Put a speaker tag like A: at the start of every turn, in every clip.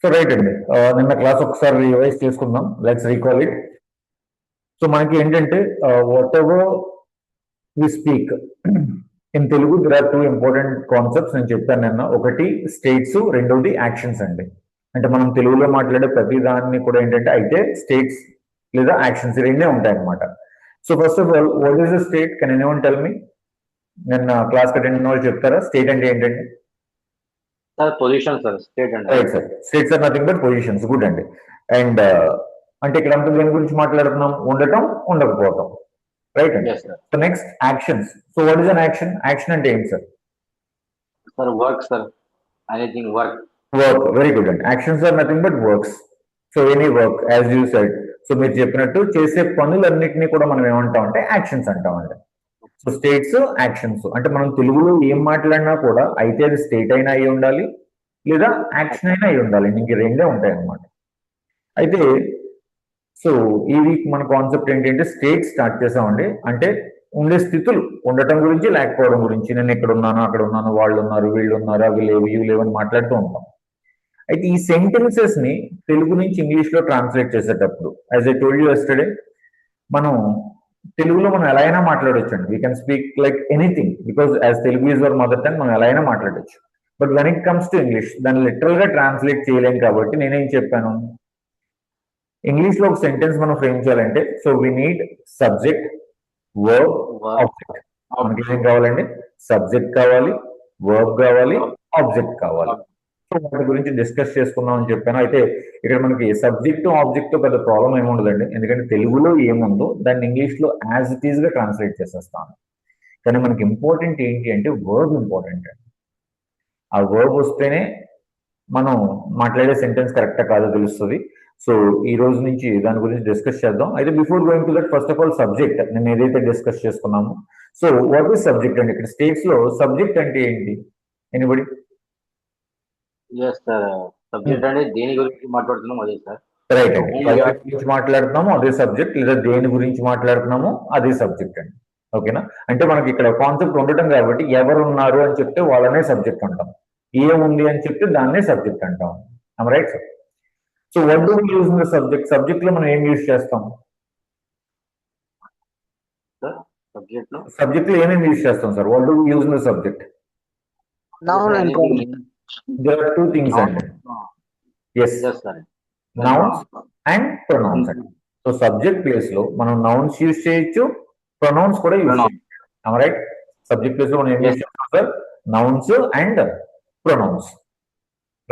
A: So right అండి, నిన్న class ఒకసారి రివైజ్ చేసుకుందాం. Let's recall it. సో మనకి ఏంటంటే whatever we speak in Telugu there are two important concepts నేను చెప్పాను నిన్న. ఒకటి స్టేట్స్, రెండవది యాక్షన్స్ అండి. అంటే మనం తెలుగులో మాట్లాడే ప్రతి దాన్ని కూడా ఏంటంటే అయితే స్టేట్స్ లేదా యాక్షన్స్ రెండే ఉంటాయి అనమాట. So first of all, what is the state? Can anyone tell me? నిన్న క్లాస్ అటెండ్ అయిన వాళ్ళు చెప్తారా స్టేట్ అంటే ఏంటండి?
B: సార్ పొజిషన్ సార్, స్టేట్ అండి.
A: Right sir, states are nothing but positions. Good అండి. అండ్ అంటే ఇక్కడ అంతా దేని గురించి మాట్లాడుతున్నాం? ఉండటం, ఉండకపోవటం. రైట్ అండి. So next actions. So what is an action? Action అంటే ఏంటి sir?
B: Sir work sir, anything work.
A: Work, very good అండి. Actions are nothing but works. So any work as you said. So మీరు చెప్పినట్టు చేసే పనులన్నింటినీ కూడా మనం ఏమంటాం అంటే యాక్షన్స్ అంటాం అండి. సో స్టేట్స్, యాక్షన్స్ అంటే మనం తెలుగులో ఏం మాట్లాడినా కూడా అయితే అది స్టేట్ అయినా అయి ఉండాలి లేదా యాక్షన్ అయినా అయి ఉండాలి. ఇంక రెండే ఉంటాయి అన్నమాట. అయితే సో ఈ వీక్ మన కాన్సెప్ట్ ఏంటంటే స్టేట్ స్టార్ట్ చేసామండి. అంటే ఉండే స్థితులు, ఉండటం గురించి, లేకపోవడం గురించి. నేను ఇక్కడ ఉన్నాను, అక్కడ ఉన్నాను, వాళ్ళు ఉన్నారు, వీళ్ళు ఉన్నారు, అవి లేవు, ఇవి లేవు అని మాట్లాడుతూ ఉంటాం. అయితే ఈ సెంటెన్సెస్ ని తెలుగు నుంచి ఇంగ్లీష్ లో ట్రాన్స్లేట్ చేసేటప్పుడు, as I told you yesterday, మనం తెలుగులో మనం ఎలా అయినా మాట్లాడొచ్చు అండి. We can speak like anything because as Telugu is our mother tongue, మనం ఎలా అయినా మాట్లాడొచ్చు. But when it comes to English దాన్ని లిటరల్ గా ట్రాన్స్లేట్ చేయలేం. కాబట్టి నేనేం చెప్పాను, ఇంగ్లీష్ లో ఒక సెంటెన్స్ మనం ఫ్రేమ్ చేయాలంటే so we need subject, verb, object. మనకి ఏం కావాలండి? సబ్జెక్ట్ కావాలి, వర్బ్ కావాలి, ఆబ్జెక్ట్ కావాలి. సో వాటి గురించి డిస్కస్ చేసుకుందాం అని చెప్పాను. అయితే ఇక్కడ మనకి సబ్జెక్ట్, ఆబ్జెక్ట్ పెద్ద ప్రాబ్లం ఏముండదండి. ఎందుకంటే తెలుగులో ఏముందో దాన్ని ఇంగ్లీష్ లో యాజ్ ఇట్ ఈస్ గా ట్రాన్స్లేట్ చేసేస్తాను. కానీ మనకి ఇంపార్టెంట్ ఏంటి అంటే వర్బ్ ఇంపార్టెంట్ అండి. ఆ వర్బ్ వస్తేనే మనం మాట్లాడే సెంటెన్స్ కరెక్టా కాదో తెలుస్తుంది. సో ఈ రోజు నుంచి దాని గురించి డిస్కస్ చేద్దాం. అయితే before going to that, first of all subject నేను ఏదైతే డిస్కస్ చేసుకున్నామో, సో వాట్ ఈస్ సబ్జెక్ట్ అండి? ఇక్కడ స్టేట్స్ లో సబ్జెక్ట్ అంటే ఏంటి? ఎనీబడి?
B: సబ్జెక్ట్ అంటే దేని గురించి మాట్లాడుతున్నాం అదే సార్.
A: రైట్ అండి, సబ్జెక్ట్ గురించి మాట్లాడుతున్నాము అదే సబ్జెక్ట్, లేదా దేని గురించి మాట్లాడుతున్నామో అదే సబ్జెక్ట్ అండి. ఓకేనా? అంటే మనకి ఇక్కడ కాన్సెప్ట్ ఉండటం కాబట్టి ఎవరు ఉన్నారు అని చెప్తే వాళ్ళనే సబ్జెక్ట్ అంటాం, ఏముంది అని చెప్తే దాన్నే సబ్జెక్ట్ అంటాం. Right sir? So what do we use in the subject? Subject లో మనం ఏం యూజ్ చేస్తాం? సబ్జెక్ట్ లో ఏమేమి యూజ్ చేస్తాం sir? What do we use in the subject?
C: Noun and pronoun.
A: There are two things అండి. Yes, nouns and pronouns అండి. So subject place లో మనం నౌన్స్ యూజ్ చేయొచ్చు, ప్రొనౌన్స్ కూడా యూజ్ చేయొచ్చు. రైట్? సబ్జెక్ట్ ప్లేస్ లో మనం ఏం యూజ్ చేస్తాం sir? Nouns and pronouns.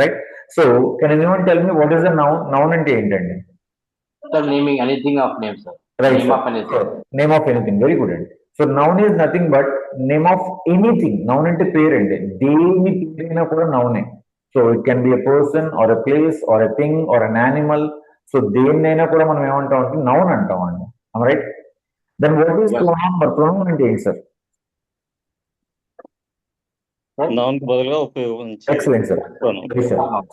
A: Right? So can anyone tell me what is the noun? Noun అంటే ఏంటండి?
B: Sir naming anything of name sir.
A: Right,
B: name
A: of anything. Very good అండి. So noun is nothing but name of anything. Noun అంటే పేరండి. దేని పేరైనా కూడా నౌనే. So it can be a person or a place or a thing or an animal. So దేన్నైనా కూడా మనం ఏమంటాం అంటే నౌన్ అంటాం అండి. Right? Then what is pronoun? మరి ప్రొనౌన్ అంటే ఏంటి సార్?
D: నౌన్ కి బదులుగా ఉపయోగించే.
A: Excellent sir.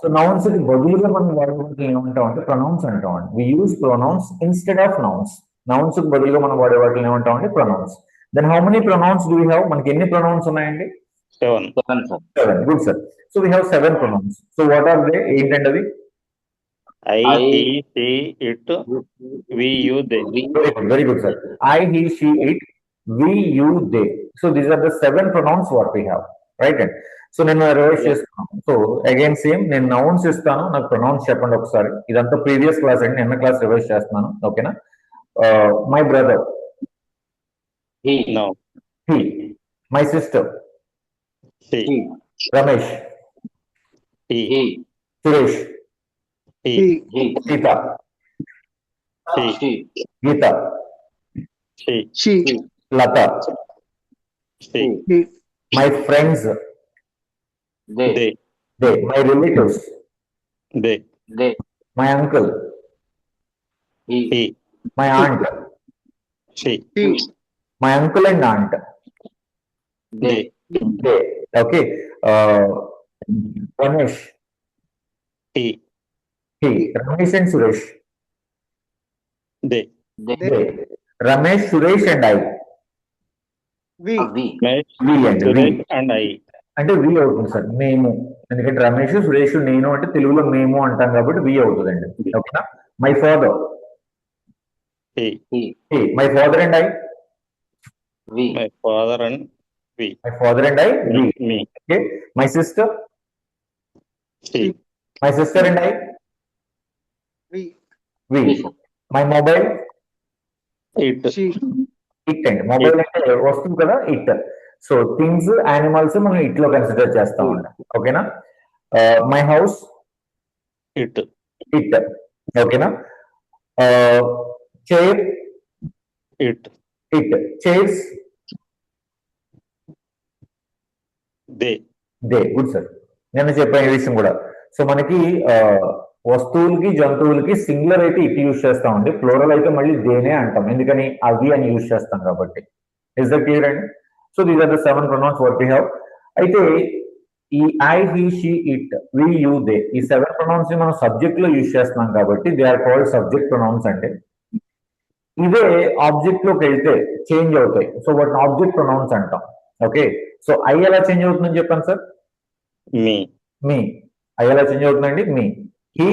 A: సో నౌన్స్ కి బదులుగా మనం వాడే ఏమంటాం అంటే ప్రొనౌన్స్ అంటాం అండి. We use pronouns instead of nouns. Nouns కి బదులుగా మనం వాడే వాటిని ఏమంటాం అంటే pronouns. Then how many pronouns do we have? మనకి ఎన్ని ప్రొనౌన్స్ ఉన్నాయండి?
D: 7.
A: 7. Good sir. So we have 7 pronouns. So what are they? ఏంటండి అది?
D: I, he, she, it, we, you, they.
A: Very good sir. I, he, she, it, we, you, they. So these are the 7 pronouns what we have. Right? So నేను revise చేస్తున్నాను. So again same, నేను nouns ఇస్తాను, నాకు pronounce చెప్పండి ఒకసారి. ఇదంతా previous class అండి, నిన్న క్లాస్ రివైజ్ చేస్తున్నాను. ఓకేనా? My brother,
D: He. No.
A: he. My sister,
D: She.
A: Ramesh,
D: He.
A: Suresh,
D: He.
A: Sita,
D: She.
A: Geeta,
D: She.
A: Lata,
D: She.
A: My friends,
D: They.
A: My relatives,
D: They.
A: My uncle,
D: He.
A: My aunt,
D: She.
A: My uncle and aunt.
D: They.
A: Okay. Ramesh,
D: He.
A: Ramesh and Suresh.
D: They.
A: Ramesh, Suresh and I.
C: We.
D: Mesh,
A: We and
D: Suresh and I.
A: అంటే వి అవుతుంది sir, మేము. ఎందుకంటే రమేష్ సురేష్ నేను అంటే తెలుగులో మేము అంటాం కాబట్టి వి అవుతుందండి. ఓకేనా? My father,
D: he,
A: my father and I,
B: we,
D: my father and we,
A: my father and I, we.
D: me,
A: okay. My sister,
D: she,
A: my sister and I,
C: we,
A: we.
B: we, sir.
A: My mobile,
D: it,
C: she,
A: it అండి. Mobile అంటే వస్తుంది కదా, it. So things, animals మనం it లో consider చేస్తాం అండి. ఓకేనా? My house,
D: it,
A: it. ఓకేనా? Chair,
D: it,
A: it. Chairs,
D: they,
A: they. Good sir. నేను చెప్పాను ఈ విషయం కూడా. సో మనకి వస్తువులకి జంతువులకి సింగులర్ అయితే ఇట్ యూజ్ చేస్తామండి, ప్లూరల్ అయితే మళ్ళీ దేనే అంటాం. ఎందుకని అవి అని యూజ్ చేస్తాం కాబట్టి. ఇస్ దట్ క్లియర్ అండి? So these are the 7 pronouns what we have. అయితే ఈ I, he, she, it, we, you, they, ఈ 7 pronouns ని మనం సబ్జెక్ట్ లో యూజ్ చేస్తున్నాం కాబట్టి they are called subject pronouns అండి. ఇవే ఆబ్జెక్ట్ లోకి వెళ్తే చేంజ్ అవుతాయి. సో వాటిని ఆబ్జెక్ట్ ప్రొనౌన్స్ అంటాం. ఓకే. సో ఐ ఎలా చేంజ్ అవుతుందని చెప్పాను సార్?
D: me,
A: me. ఐ ఎలా చేంజ్ అవుతుందండి? Me. He,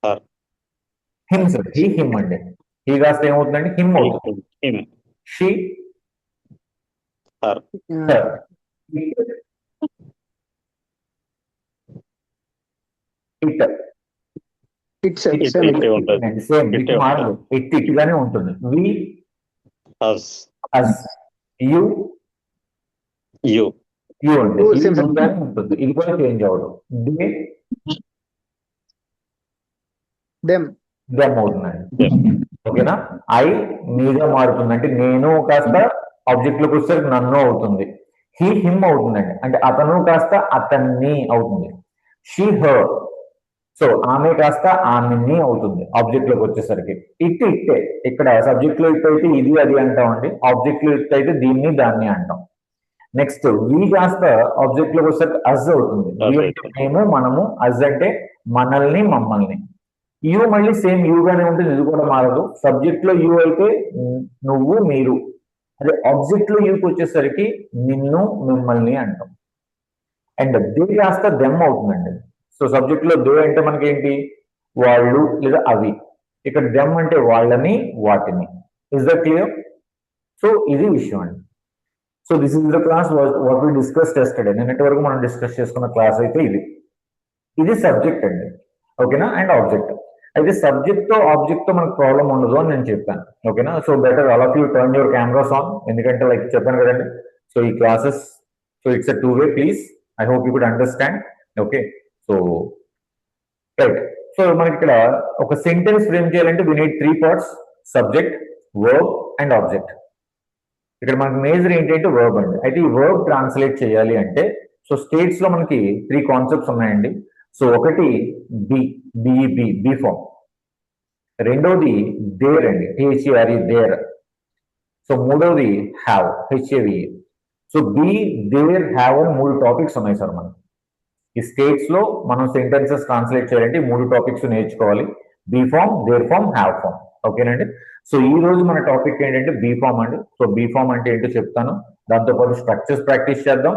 D: her,
A: him sir. He, him అండి. హీ కాస్త ఏమవుతుందండి? హిమ్ అవుతుంది.
D: him,
A: she,
D: her,
A: her. It,
C: it's
D: it,
C: same.
D: it ఉంటుంది.
A: సేమ్.
D: It
A: ఇట్ మారదు. ఇట్ ఇట్గానే ఉంటుంది. We,
D: us,
A: us. You,
D: you,
A: you అంటే
C: You,
A: ఈ
C: same, sir.
A: ఇట్లానే ఉంటుంది. ఇది కూడా చేంజ్ అవ్వదు. దే,
C: them,
A: దెమ్ అవుతుందండి.
D: them,
A: ఓకేనా? ఐ మీగా మారుతుంది, అంటే నేను కాస్త ఆబ్జెక్ట్ లోకి వచ్చేసరికి నన్ను అవుతుంది. హీ, హిమ్ అవుతుందండి, అంటే అతను కాస్త అతన్ని అవుతుంది. She, her. సో ఆమె కాస్త ఆమెని అవుతుంది ఆబ్జెక్ట్ లోకి వచ్చేసరికి. ఇట్, ఇట్టే. ఇక్కడ సబ్జెక్ట్ లో ఇట్ అయితే ఇది అది అంటామండి, ఆబ్జెక్ట్ లో ఇట్ అయితే దీన్ని దాన్ని అంటాం. నెక్స్ట్ వి కాస్త ఆబ్జెక్ట్ లోకి వచ్చేసరికి అజ్ అవుతుంది. వి అంటే మేము, మనము. అజ్ అంటే మనల్ని, మమ్మల్ని. యు మళ్ళీ సేమ్ యూ గానే ఉంటుంది, ఇది కూడా మారదు. సబ్జెక్ట్ లో యూ అయితే నువ్వు, మీరు. అదే ఆబ్జెక్ట్ లో యూకి వచ్చేసరికి నిన్ను, మిమ్మల్ని అంటాం. అండ్ దే కాస్త దెమ్ అవుతుందండి. సో సబ్జెక్ట్ లో దే అంటే మనకి ఏంటి? వాళ్ళు లేదా అవి. ఇక్కడ దెమ్ అంటే వాళ్ళని, వాటిని. Is that clear? సో ఇది విషయం అండి. So this is the class what we discuss yesterday. నిన్నటి వరకు మనం డిస్కస్ చేసుకున్న క్లాస్ అయితే ఇది. ఇది సబ్జెక్ట్ అండి. ఓకేనా? And object. అయితే సబ్జెక్ట్ తో ఆబ్జెక్ట్ తో మనకు ప్రాబ్లం ఉండదు అని నేను చెప్పాను. ఓకేనా? So better all of you turn your cameras on. ఎందుకంటే లైక్ చెప్పాను కదండి, సో ఈ classes, so it's a 2-way. Please, I hope you could understand. Okay. So right. So మనకి ఇక్కడ ఒక సెంటెన్స్ ఫ్రేమ్ చేయాలంటే we need 3 parts: subject, verb and object. ఇక్కడ మనకి మేజర్ ఏంటంటే వర్బ్ అండి. అయితే ఈ వర్బ్ ట్రాన్స్లేట్ చేయాలి అంటే సో స్టేట్స్ లో మనకి 3 కాన్సెప్ట్స్ ఉన్నాయండి. సో ఒకటి బి, బిఈబి, బి ఫామ్. రెండోది దేర్ అండి, హెచ్ఏఆర్ఈ, దేర్. సో మూడోది have, H A V. So be, there, have అని 3 టాపిక్స్ ఉన్నాయి సార్ మనకి. ఈ స్టేట్స్ లో మనం సెంటెన్సెస్ ట్రాన్స్లేట్ చేయాలంటే 3 టాపిక్స్ నేర్చుకోవాలి: be form, there form, have form. ఓకేనండి? సో ఈ రోజు మన టాపిక్ ఏంటంటే బి ఫామ్ అండి. సో బి ఫామ్ అంటే ఏంటో చెప్తాను, దాంతోపాటు స్ట్రక్చర్స్ ప్రాక్టీస్ చేద్దాం.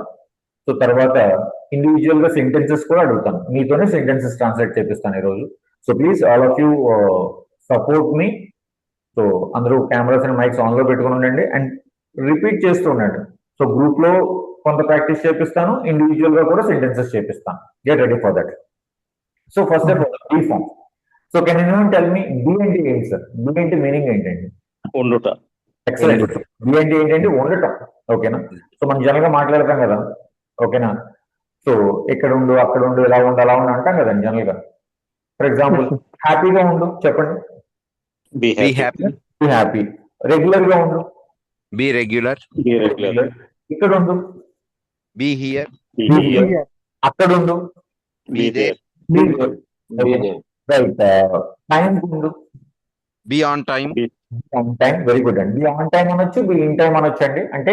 A: సో తర్వాత ఇండివిజువల్ గా సెంటెన్సెస్ కూడా అడుగుతాను, మీతోనే సెంటెన్సెస్ ట్రాన్స్లేట్ చేపిస్తాను ఈ రోజు. So please all of you support me. So అందరూ కెమెరాస్ అండ్ మైక్స్ ఆన్ లో పెట్టుకుని ఉండండి అండ్ రిపీట్ చేస్తూ ఉండండి. సో గ్రూప్ లో కొంత ప్రాక్టీస్ చేపిస్తాను, ఇండివిజువల్ గా కూడా సెంటెన్సెస్ చేపిస్తాను. Get ready for that. So first of all be form. So can anyone tell me be అంటే ఏంటి సార్? బి అంటే మీనింగ్ ఏంటండి?
D: ఉండుట.
A: ఎక్సలెంట్. బి అంటే ఏంటంటే ఉండటం. ఓకేనా? సో మనం జనరల్ గా మాట్లాడతాం కదా. ఓకేనా? సో ఇక్కడ ఉండు, అక్కడ ఉండు, ఇలా ఉండు, అలా ఉండు అంటాం కదండి జనరల్ గా. ఫర్ ఎగ్జాంపుల్ హ్యాపీగా ఉండు చెప్పండి.
D: Be
E: Be
D: happy.
E: happy.
A: Be happy. Regular గా ఉండు.
E: Be regular.
D: Be regular.
A: ఇక్కడ ఉండు.
E: Be here.
D: Be
A: Be
D: here.
A: here. అక్కడ ఉండు.
E: Be there.
B: be there.
A: Right. Time ఉండు.
E: Be on time.
D: Be
A: on time. Very good అండి. Be on time అనొచ్చు, be in time అనొచ్చు అండి. అంటే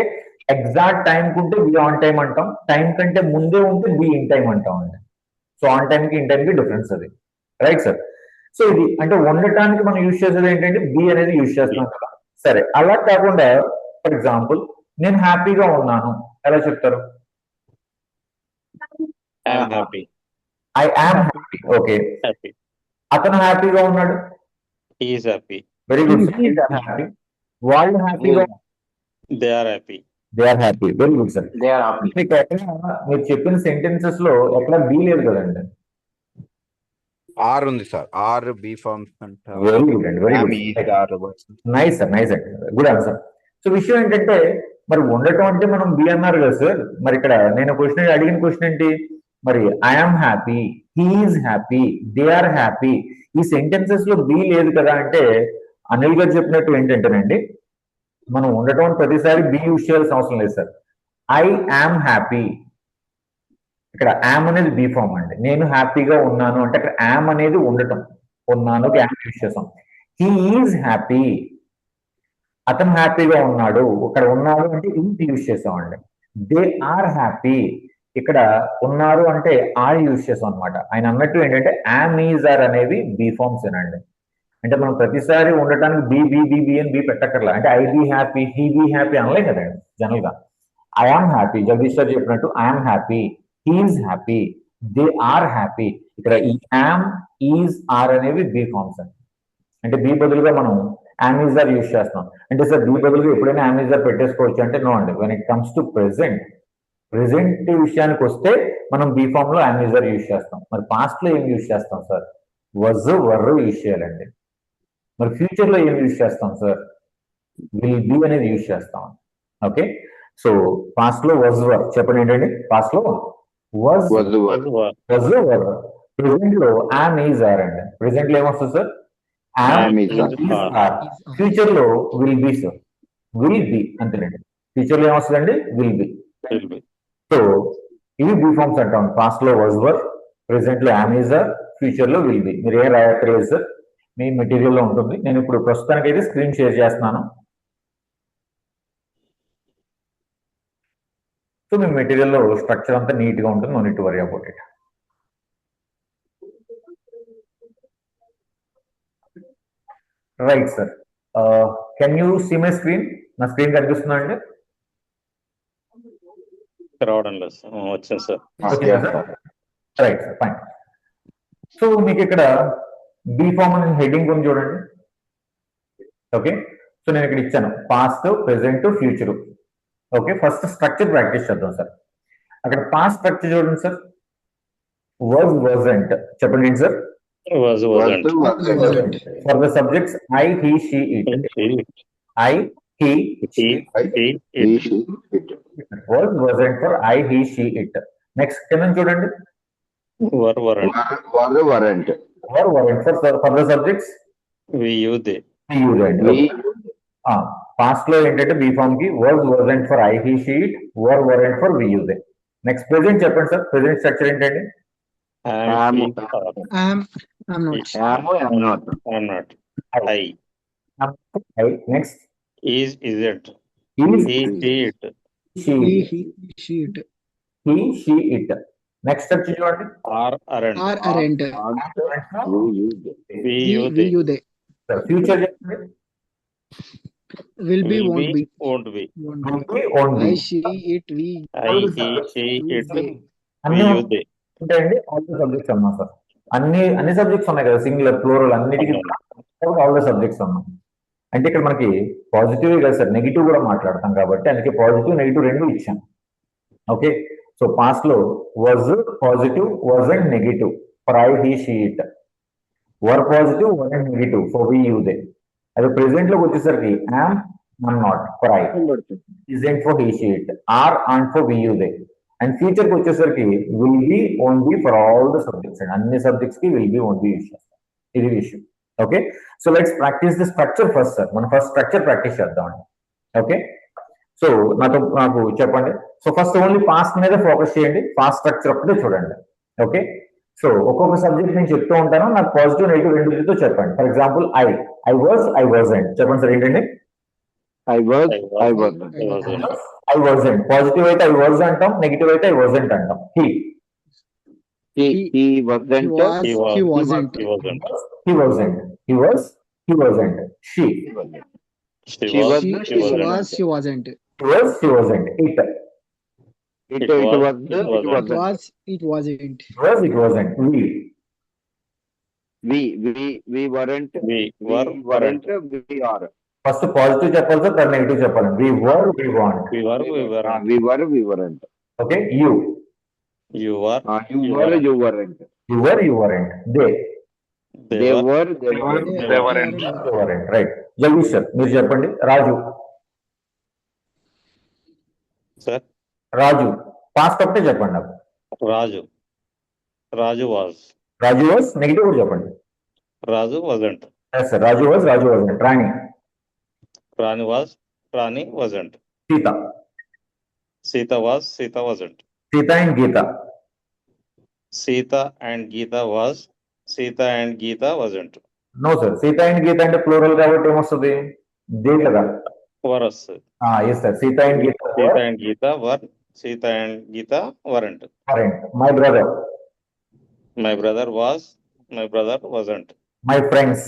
A: ఎగ్జాక్ట్ టైం కుంటే బి ఆన్ టైం అంటాం, టైం కంటే ముందే ఉంటే బి ఇన్ టైం అంటాం అండి. సో ఆన్ టైం కి ఇన్ టైం కి డిఫరెన్స్ అది. Right sir? సో ఇది అంటే ఉండటానికి మనం యూజ్ చేసేది ఏంటంటే బి అనేది యూజ్ చేస్తున్నాం కదా. సరే, అలా కాకుండా ఫర్ ఎగ్జాంపుల్ నేను హ్యాపీగా ఉన్నాను ఎలా చెప్తారు?
D: I am happy.
A: I am happy. Okay,
D: Happy.
A: అతను హ్యాపీగా ఉన్నాడు.
D: He is happy.
A: Very good.
C: He is
A: happy. వాళ్ళు హ్యాపీగా,
D: They are happy.
A: They are happy. Very good sir.
B: They are happy.
A: మీకు ఎక్కడ మీరు చెప్పిన సెంటెన్సెస్ లో ఎక్కడ బి లేదు కదండి.
E: R ఉంది సార్. R B forms అంటారు.
A: వెరీ గుడ్ అండి, very
E: Am
A: good.
E: is R works.
A: Nice sir, nice అండి, గుడ్ ఆన్సర్. సో విషయం ఏంటంటే మరి ఉండటం అంటే మనం బి అన్నారు కదా సార్. మరి ఇక్కడ నేను క్వశ్చన్ అడిగిన క్వశ్చన్ ఏంటి, మరి I'm happy, he is happy, they are happy. ఈ సెంటెన్సెస్ లో బి లేదు కదా అంటే అనిల్ గారు చెప్పినట్టు ఏంటంటేనండి, మనం ఉండటం అని ప్రతిసారి బి యూజ్ చేయాల్సిన అవసరం లేదు సార్. ఐ యామ్ హ్యాపీ, ఇక్కడ యామ్ అనేది బి ఫామ్ అండి. నేను హ్యాపీగా ఉన్నాను అంటే అక్కడ యామ్ అనేది ఉండటం, ఉన్నాను యామ్ యూజ్ చేసాం. హీ ఈజ్ హ్యాపీ, అతను హ్యాపీగా ఉన్నాడు, ఇక్కడ ఉన్నాడు అంటే ఈజ్ యూజ్ చేసామండి. దే ఆర్ హ్యాపీ, ఇక్కడ ఉన్నారు అంటే ఆర్ యూజ్ చేసాం అనమాట. ఆయన అన్నట్టు ఏంటంటే యామ్ ఈజ్ ఆర్ అనేవి బి ఫార్మ్స్ ఏనండి. అంటే మనం ప్రతిసారి ఉండటానికి బి బి బి బి అని బి పెట్టక్కర్లా. అంటే I be happy, he be happy అనలే కదండి జనరల్ గా. ఐఆమ్ హ్యాపీ, జగదీష్ గారు చెప్పినట్టు I'm happy, he is happy, they are happy. ఇక్కడ ఈ యామ్, ఈజ్, ఆర్ అనేవి బి ఫార్మ్స్ అండి. అంటే బి బదులుగా మనం యామిజర్ యూజ్ చేస్తాం. అంటే సార్ బి బదులుగా ఎప్పుడైనా యామిజర్ పెట్టేసుకోవచ్చు అంటే నో అండి. When it comes to present విషయానికి వస్తే మనం బి ఫామ్ లో యామిజర్ యూజ్ చేస్తాం. మరి పాస్ట్ లో ఏం యూజ్ చేస్తాం సార్? వజ్, వర్ యూజ్ చేయాలండి. మరి ఫ్యూచర్ లో ఏం యూజ్ చేస్తాం సార్? విల్ బి అనేది యూజ్ చేస్తాం. ఓకే, సో పాస్ట్ లో వజ్, వర్ చెప్పండి ఏంటండి. పాస్ట్ లో వజ్, వజ్, వర్. ప్రెసెంట్ లో యామ్, ఈజ్, ఆర్ అండి. ప్రెసెంట్ లో ఏమొస్తుంది sir?
E: Am is
A: are. Future లో will be sir, will be అంతేనండి. ఫ్యూచర్ లో ఏమొస్తుందండి? Will be.
D: Will be.
A: So ఇవి బి ఫార్మ్స్ అంటాం. పాస్ట్ లో వజ్, వర్, ప్రెసెంట్ లో యామ్, ఈజ్, ఆర్, ఫ్యూచర్ లో విల్ బి. మీరు ఏం రాయట్లేదు సార్, మీ మెటీరియల్ లో ఉంటుంది. నేను ఇప్పుడు ప్రస్తుతానికి అయితే స్క్రీన్ షేర్ చేస్తున్నాను. సో మీ మెటీరియల్ లో స్ట్రక్చర్ అంతా నీట్ గా ఉంటుంది. No need to worry about it. Right sir, can you see my screen? నా స్క్రీన్ కనిపిస్తుందా అండి?
D: రావడం లేదు సార్. వచ్చింది sir.
A: Right sir, fine. So మీకు ఇక్కడ బి ఫార్మ్ అనే హెడ్డింగ్ ఉంది చూడండి. ఓకే, సో నేను ఇక్కడ ఇచ్చాను past, present, future. Okay, first structure practice చేద్దాం సార్. అక్కడ పాస్ట్ స్ట్రక్చర్ చూడండి సార్. వాజ్, వాజంట్ చెప్పండి ఏంటి sir?
D: Was, wasn't.
A: For the subjects I, he, she, it. I, he,
D: He, it.
A: Was, wasn't for I, he, she, it. Next కింద చూడండి.
D: Were, weren't.
E: Warrant.
A: Were, weren't for the subjects
D: We, you, they.
A: Use అండి. Past లో ఏంటంటే B form కి was, wasn't for I, he, she, it, were, weren't for we use. Next present చెప్పండి sir. Present structure ఏంటండి?
D: Am, he, are.
C: I'm not.
E: Am not.
D: I'm not. I.
A: Next
D: Is, isn't.
A: Is,
D: He, she, it.
A: She,
C: He, she, it.
A: He, she, it. Next structure చూడండి.
D: Are, aren't.
C: Are, aren't.
D: We, you,
C: We,
D: they.
C: you, they.
A: Future చెప్పండి.
C: Will be,
D: Will
C: won't be.
D: won't be.
C: Won't
A: Will
C: be.
A: be, won't be.
C: I, she, it, we.
D: I, he, she, it. We,
A: అన్ని
D: you, they.
A: ఉంటాయండి. All the subjects అన్నాం sir. అన్ని subjects ఉన్నాయి కదా, singular, plural అన్నిటికీ all the subjects అన్నాం. అంటే ఇక్కడ మనకి పాజిటివ్ కదా సార్, నెగిటివ్ కూడా మాట్లాడతాం కాబట్టి అందుకే పాజిటివ్, నెగిటివ్ రెండు ఇచ్చాం. ఓకే, సో పాస్ట్ లో was positive, was and negative for I, he, she, it. Were positive, were and negative for we, you, they. అదే ప్రెసెంట్ లోకి వచ్చేసరికి am, I'm not for I, isn't for he, she, it, are, aren't for we, you, they. And future కి వచ్చేసరికి will be, won't be for all the subjects and అన్ని subjects కి will be, won't be use చేస్తాం. ఇది విషయం. Okay, so let's practice the structure first sir. మనం first structure practice చేద్దామండి. Okay, so నాకు చెప్పండి. సో ఫస్ట్ ఓన్లీ పాస్ట్ మీద ఫోకస్ చేయండి. పాస్ట్ స్ట్రక్చర్ ఒక్కటే చూడండి. ఓకే, సో ఒక్కొక్క సబ్జెక్ట్ నేను చెప్తూ ఉంటాను, నాకు పాజిటివ్, నెగిటివ్ రెండుతో చెప్పండి. For example I was, I wasn't చెప్పండి సార్. ఏంటండి?
E: I was.
D: I wasn't.
A: I wasn't. Positive అయితే ఐ వాజ్ అంటాం, నెగిటివ్ అయితే ఐ వాజంట్ అంటాం.
E: He
C: He
E: wasn't.
C: was,
D: He was.
C: he wasn't.
D: He wasn't.
A: He wasn't. He was. He wasn't. She.
D: She
E: She
D: was.
E: was.
C: She,
D: She wasn't.
C: was, she wasn't.
A: He was. He wasn't. It.
E: It
D: was,
E: was,
D: it
E: it
D: wasn't.
C: It
E: wasn't.
C: was, it wasn't.
A: It wasn't.
E: We weren't.
D: We
E: We
D: were,
E: weren't.
D: weren't.
E: We are.
A: First positive చెప్పాలి sir, తర్వాత negative చెప్పాలి. We were, we want.
D: We were, we weren't.
E: We were. We weren't.
A: Okay, you
D: You were,
E: You
D: you
E: were.
D: weren't.
E: You weren't.
A: You were, you weren't. They
D: They were,
E: They weren't.
C: They
B: weren't.
C: weren't.
A: Right. Jagadish sir మీరు చెప్పండి. రాజు.
D: sir.
A: రాజు past ఒకటే చెప్పండి నాకు.
D: Raju. Raju was.
A: Raju was, negative కూడా చెప్పండి.
D: Raju wasn't.
A: Yes sir, Raju was, Raju was. Rani.
D: Rani was, Rani wasn't.
A: Sita.
D: Sita was, Sita wasn't.
A: Sita and Geeta.
D: Sita and Geeta was, Sita and Geeta wasn't.
A: No sir, Sita and Geeta అంటే plural కాబట్టి ఏమొస్తుంది? They కదా.
D: Was.
A: Yes sir, Sita and Geeta
D: Sita and Geeta were, Sita and Geeta weren't.
A: Weren't. My brother.
D: My brother was, my brother wasn't.
A: My friends.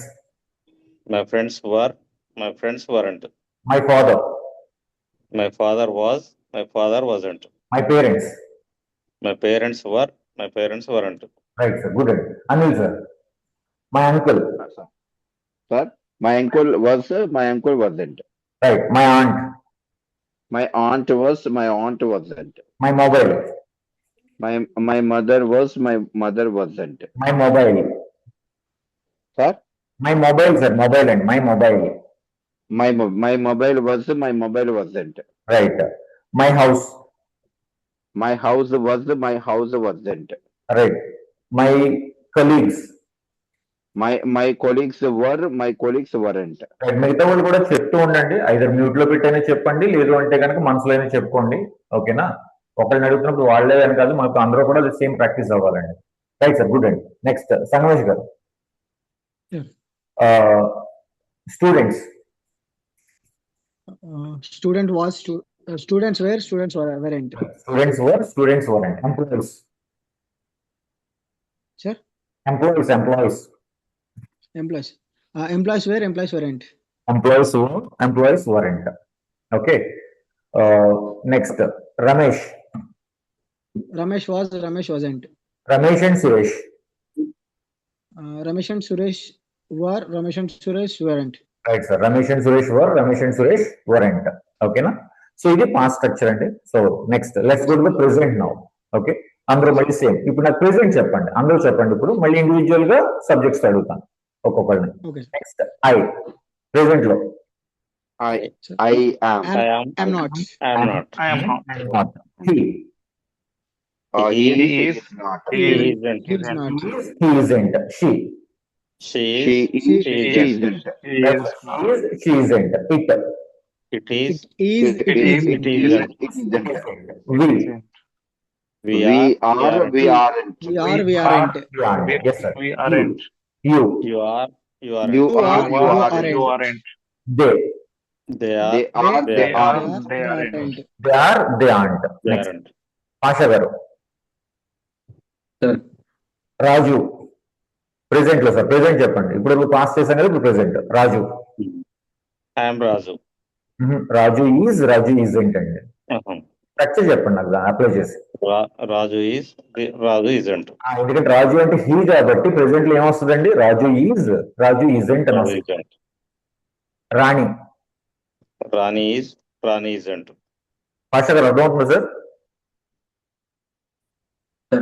D: My friends were, my friends weren't.
A: My father.
D: My father was, my father wasn't.
A: My parents.
D: My parents were, my parents weren't.
A: Right sir, good అండి. Anil sir. My uncle.
E: Sir, my uncle was. My uncle wasn't.
A: Right. My aunt.
E: My aunt was. My aunt wasn't.
A: My mobile.
E: My mother was. My mother wasn't.
A: My mobile.
E: Sir,
A: my mobile sir, mobile అండి, my mobile.
E: my mobile was. My mobile wasn't.
A: Right. My house.
E: My house was. My house wasn't.
A: Right. My colleagues.
E: My colleagues were. My colleagues weren't.
A: Right. మిగతా వాళ్ళు కూడా చెప్తూ ఉండండి. Either mute లో పెట్టైనా చెప్పండి, లేదు అంటే కనుక మనసులో అయినా చెప్పుకోండి. ఓకేనా? ఒకరిని అడుగుతున్నప్పుడు వాళ్ళే అని కాదు, మనకు అందరూ కూడా సేమ్ ప్రాక్టీస్ అవ్వాలండి. రైట్ సార్, గుడ్ అండి. నెక్స్ట్ సంగమేష్ గారు. Students.
C: Student was, students were, students weren't.
A: Students were, students weren't. Employees.
C: Sir,
A: employees. Employees.
C: employees. Employees were, employees weren't.
A: Employees were, employees weren't. Okay. Next Ramesh.
C: Ramesh was, Ramesh wasn't.
A: Ramesh and Suresh.
C: Ramesh and Suresh were, Ramesh and Suresh weren't.
A: Right sir, Ramesh and Suresh were, Ramesh and Suresh weren't. ఓకేనా? So ఇది past structure అండి. So next let's go to the present now. Okay, అందరూ మళ్ళీ same. ఇప్పుడు నాకు present చెప్పండి, అందరూ చెప్పండి. ఇప్పుడు మళ్ళీ ఇండివిజువల్ గా సబ్జెక్ట్స్ అడుగుతాను ఒక్కొక్కరిని.
C: Okay.
A: Next I. ప్రెసెంట్ లో
E: I am.
D: I am,
C: I'm not.
D: I am not.
A: Not. He.
E: He
D: He
E: is not.
D: He isn't.
C: He is not.
A: He isn't. She.
D: She
E: She
D: is,
E: is.
D: she
E: She
D: isn't.
E: isn't.
A: She isn't. It.
D: It is,
C: It is,
D: it isn't.
E: It isn't.
A: We.
D: We
E: We
D: are,
E: are. We aren't.
C: we are, we aren't.
A: Yes sir.
B: We aren't.
A: You.
D: you are, you are.
E: You
C: You
E: are.
C: are.
E: You aren't.
B: You aren't.
A: They.
D: They are,
E: They are.
D: they
E: They
D: are.
E: aren't.
B: They aren't.
A: They are, they aren't.
D: they
A: next
D: aren't.
A: Asha garu.
B: Sir.
A: Raju. Present లో sir, present చెప్పండి. ఇప్పుడు past చేశాం కదా, ఇప్పుడు present. Raju.
D: I am Raju.
A: Raju is, Raju isn't అండి.
D: Uh-huh.
A: Structure చెప్పండి నాకు apply చేసి.
D: Raju is, Raju isn't.
A: ఎందుకంటే రాజు అంటే హీ కాబట్టి ప్రెసెంట్ లో ఏమొస్తుందండి? రాజు ఈజ్, రాజు ఈజెంట్ అని
D: Raju
A: వస్తుంది.
D: isn't.
A: Rani.
D: Rani is, Rani isn't.
A: భాష గారు అర్థమవుతుందా sir?
B: Sir.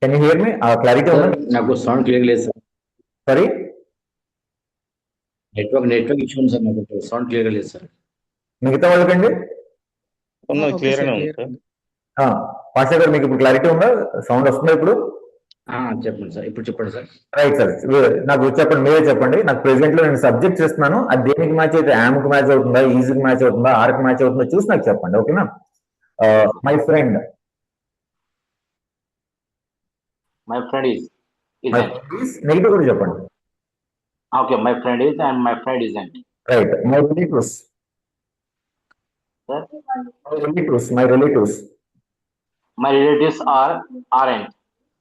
A: Can you here me? Clarity ఉందా?
B: నాకు సౌండ్ క్లియర్ లేదు సార్.
A: సారీ,
B: నెట్వర్క్ ఇష్యూ ఉంది సార్. నాకు సౌండ్ క్లియర్ లేదు సార్.
A: మిగతా వాళ్ళకండి?
D: ఉన్నది
C: Okay,
D: క్లియర్
C: sir,
D: గా ఉంది
C: clear.
D: సార్.
A: భాష గారు మీకు ఇప్పుడు క్లారిటీ ఉందా? సౌండ్ వస్తుందా ఇప్పుడు?
B: చెప్పండి సార్, ఇప్పుడు చెప్పండి సార్.
A: రైట్ సార్, నాకు చెప్పండి, మీరే చెప్పండి. నాకు ప్రెసెంట్ లో నేను సబ్జెక్ట్ చేస్తున్నాను, అది దేనికి మ్యాచ్ అయితే యామ్ కి మ్యాచ్ అవుతుందా, ఈజీకి మ్యాచ్ అవుతుందా, ఆర్ కి మ్యాచ్ అవుతుందా చూసి నాకు చెప్పండి. ఓకేనా? My friend.
B: My friend is.
A: My
B: Isn't.
A: Negative కూడా చెప్పండి.
B: Okay, my friend is and my friend isn't.
A: Right. My relatives.
B: Sir.
A: My relatives.
B: My relatives are aren't.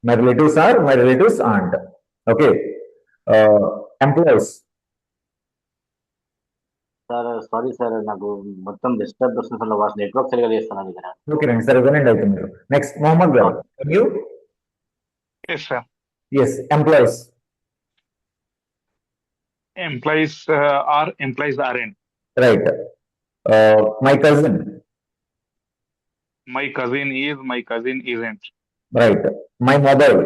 A: My relatives are, my relatives aren't. Okay. Employees.
B: Sir sorry sir, నాకు మొత్తం disturb వస్తుంది sir, వాటి network సరిగా చేస్తాను దగ్గర.
A: Okay రండి సరే వినండి అయితే మీరు నెక్స్ట్ మొహమ్మద్ గారు you
F: Yes, sir.
A: Yes employees
F: Employees are employees aren't.
A: Right my cousin
F: My cousin is, my cousin isn't.
A: Right my mobile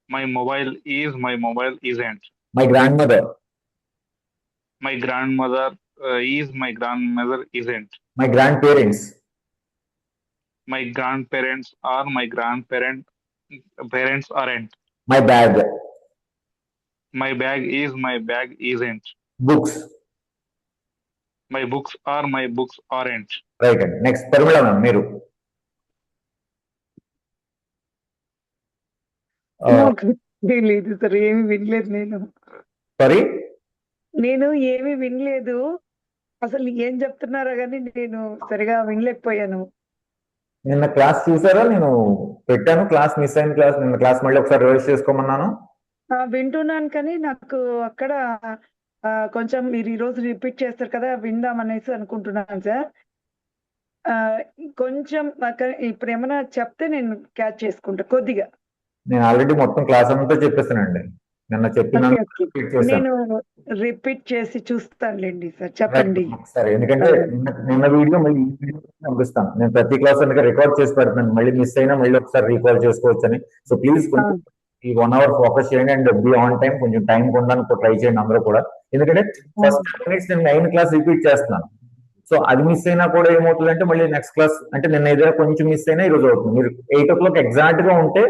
F: My mobile is, my mobile isn't.
A: My grandmother
F: My grandmother is, my grandmother isn't.
A: My grandparents
F: My grandparents are, my parents aren't.
A: My bag
F: My bag is, my bag isn't.
A: Books
F: My books are, my books aren't.
A: Right అండి next Parimala ma'am మీరు
G: నాకు లేదు sir, ఏమి వినలేదు
A: sorry
G: నేను ఏమి వినలేదు. అసలు ఏం చెప్తున్నారో కానీ నేను సరిగా వినలేకపోయాను.
A: నిన్న క్లాస్ చూసారా నేను పెట్టాను క్లాస్ మిస్ అయిన క్లాస్ నిన్న క్లాస్ మళ్ళీ ఒకసారి రివైజ్ చేసుకోమన్నాను
G: వింటున్నాను కానీ నాకు అక్కడ కొంచెం మీరు ఈ రోజు రిపీట్ చేస్తారు కదా, విందాం అనేసి అనుకుంటున్నాను సార్. కొంచెం ఇప్పుడు ఏమైనా చెప్తే నేను క్యాచ్ చేసుకుంటా కొద్దిగా.
A: నేను ఆల్రెడీ మొత్తం క్లాస్ అంతా చెప్పేస్తానండి నిన్న చెప్పిన
G: నేను రిపీట్ చేసి చూస్తానులేండి సార్, చెప్పండి.
A: సరే ఎందుకంటే నిన్న వీడియో మళ్ళీ ఈ వీడియో పంపిస్తాను నేను ప్రతి క్లాస్ అందుకే రికార్డ్ చేసి పెడతాను మళ్ళీ మిస్ అయినా మళ్ళీ ఒకసారి రీకాల్ చేసుకోవచ్చు అని. సో ప్లీజ్ కొంచెం ఈ 1 hour ఫోకస్ చేయండి అండ్ బి ఆన్ టైం కొంచెం టైం కొనడానికి ట్రై చేయండి అందరూ కూడా. ఎందుకంటే ఫస్ట్ 10 minutes నేను 9 క్లాస్ రిపీట్ చేస్తున్నాను. సో అది మిస్ అయినా కూడా ఏమవుతుందంటే మళ్ళీ నెక్స్ట్ క్లాస్ అంటే నిన్న ఏదైనా కొంచెం మిస్ అయినా ఈ రోజు అవుతుంది. మీరు 8 o'clock ఎగ్జాక్ట్ గా ఉంటే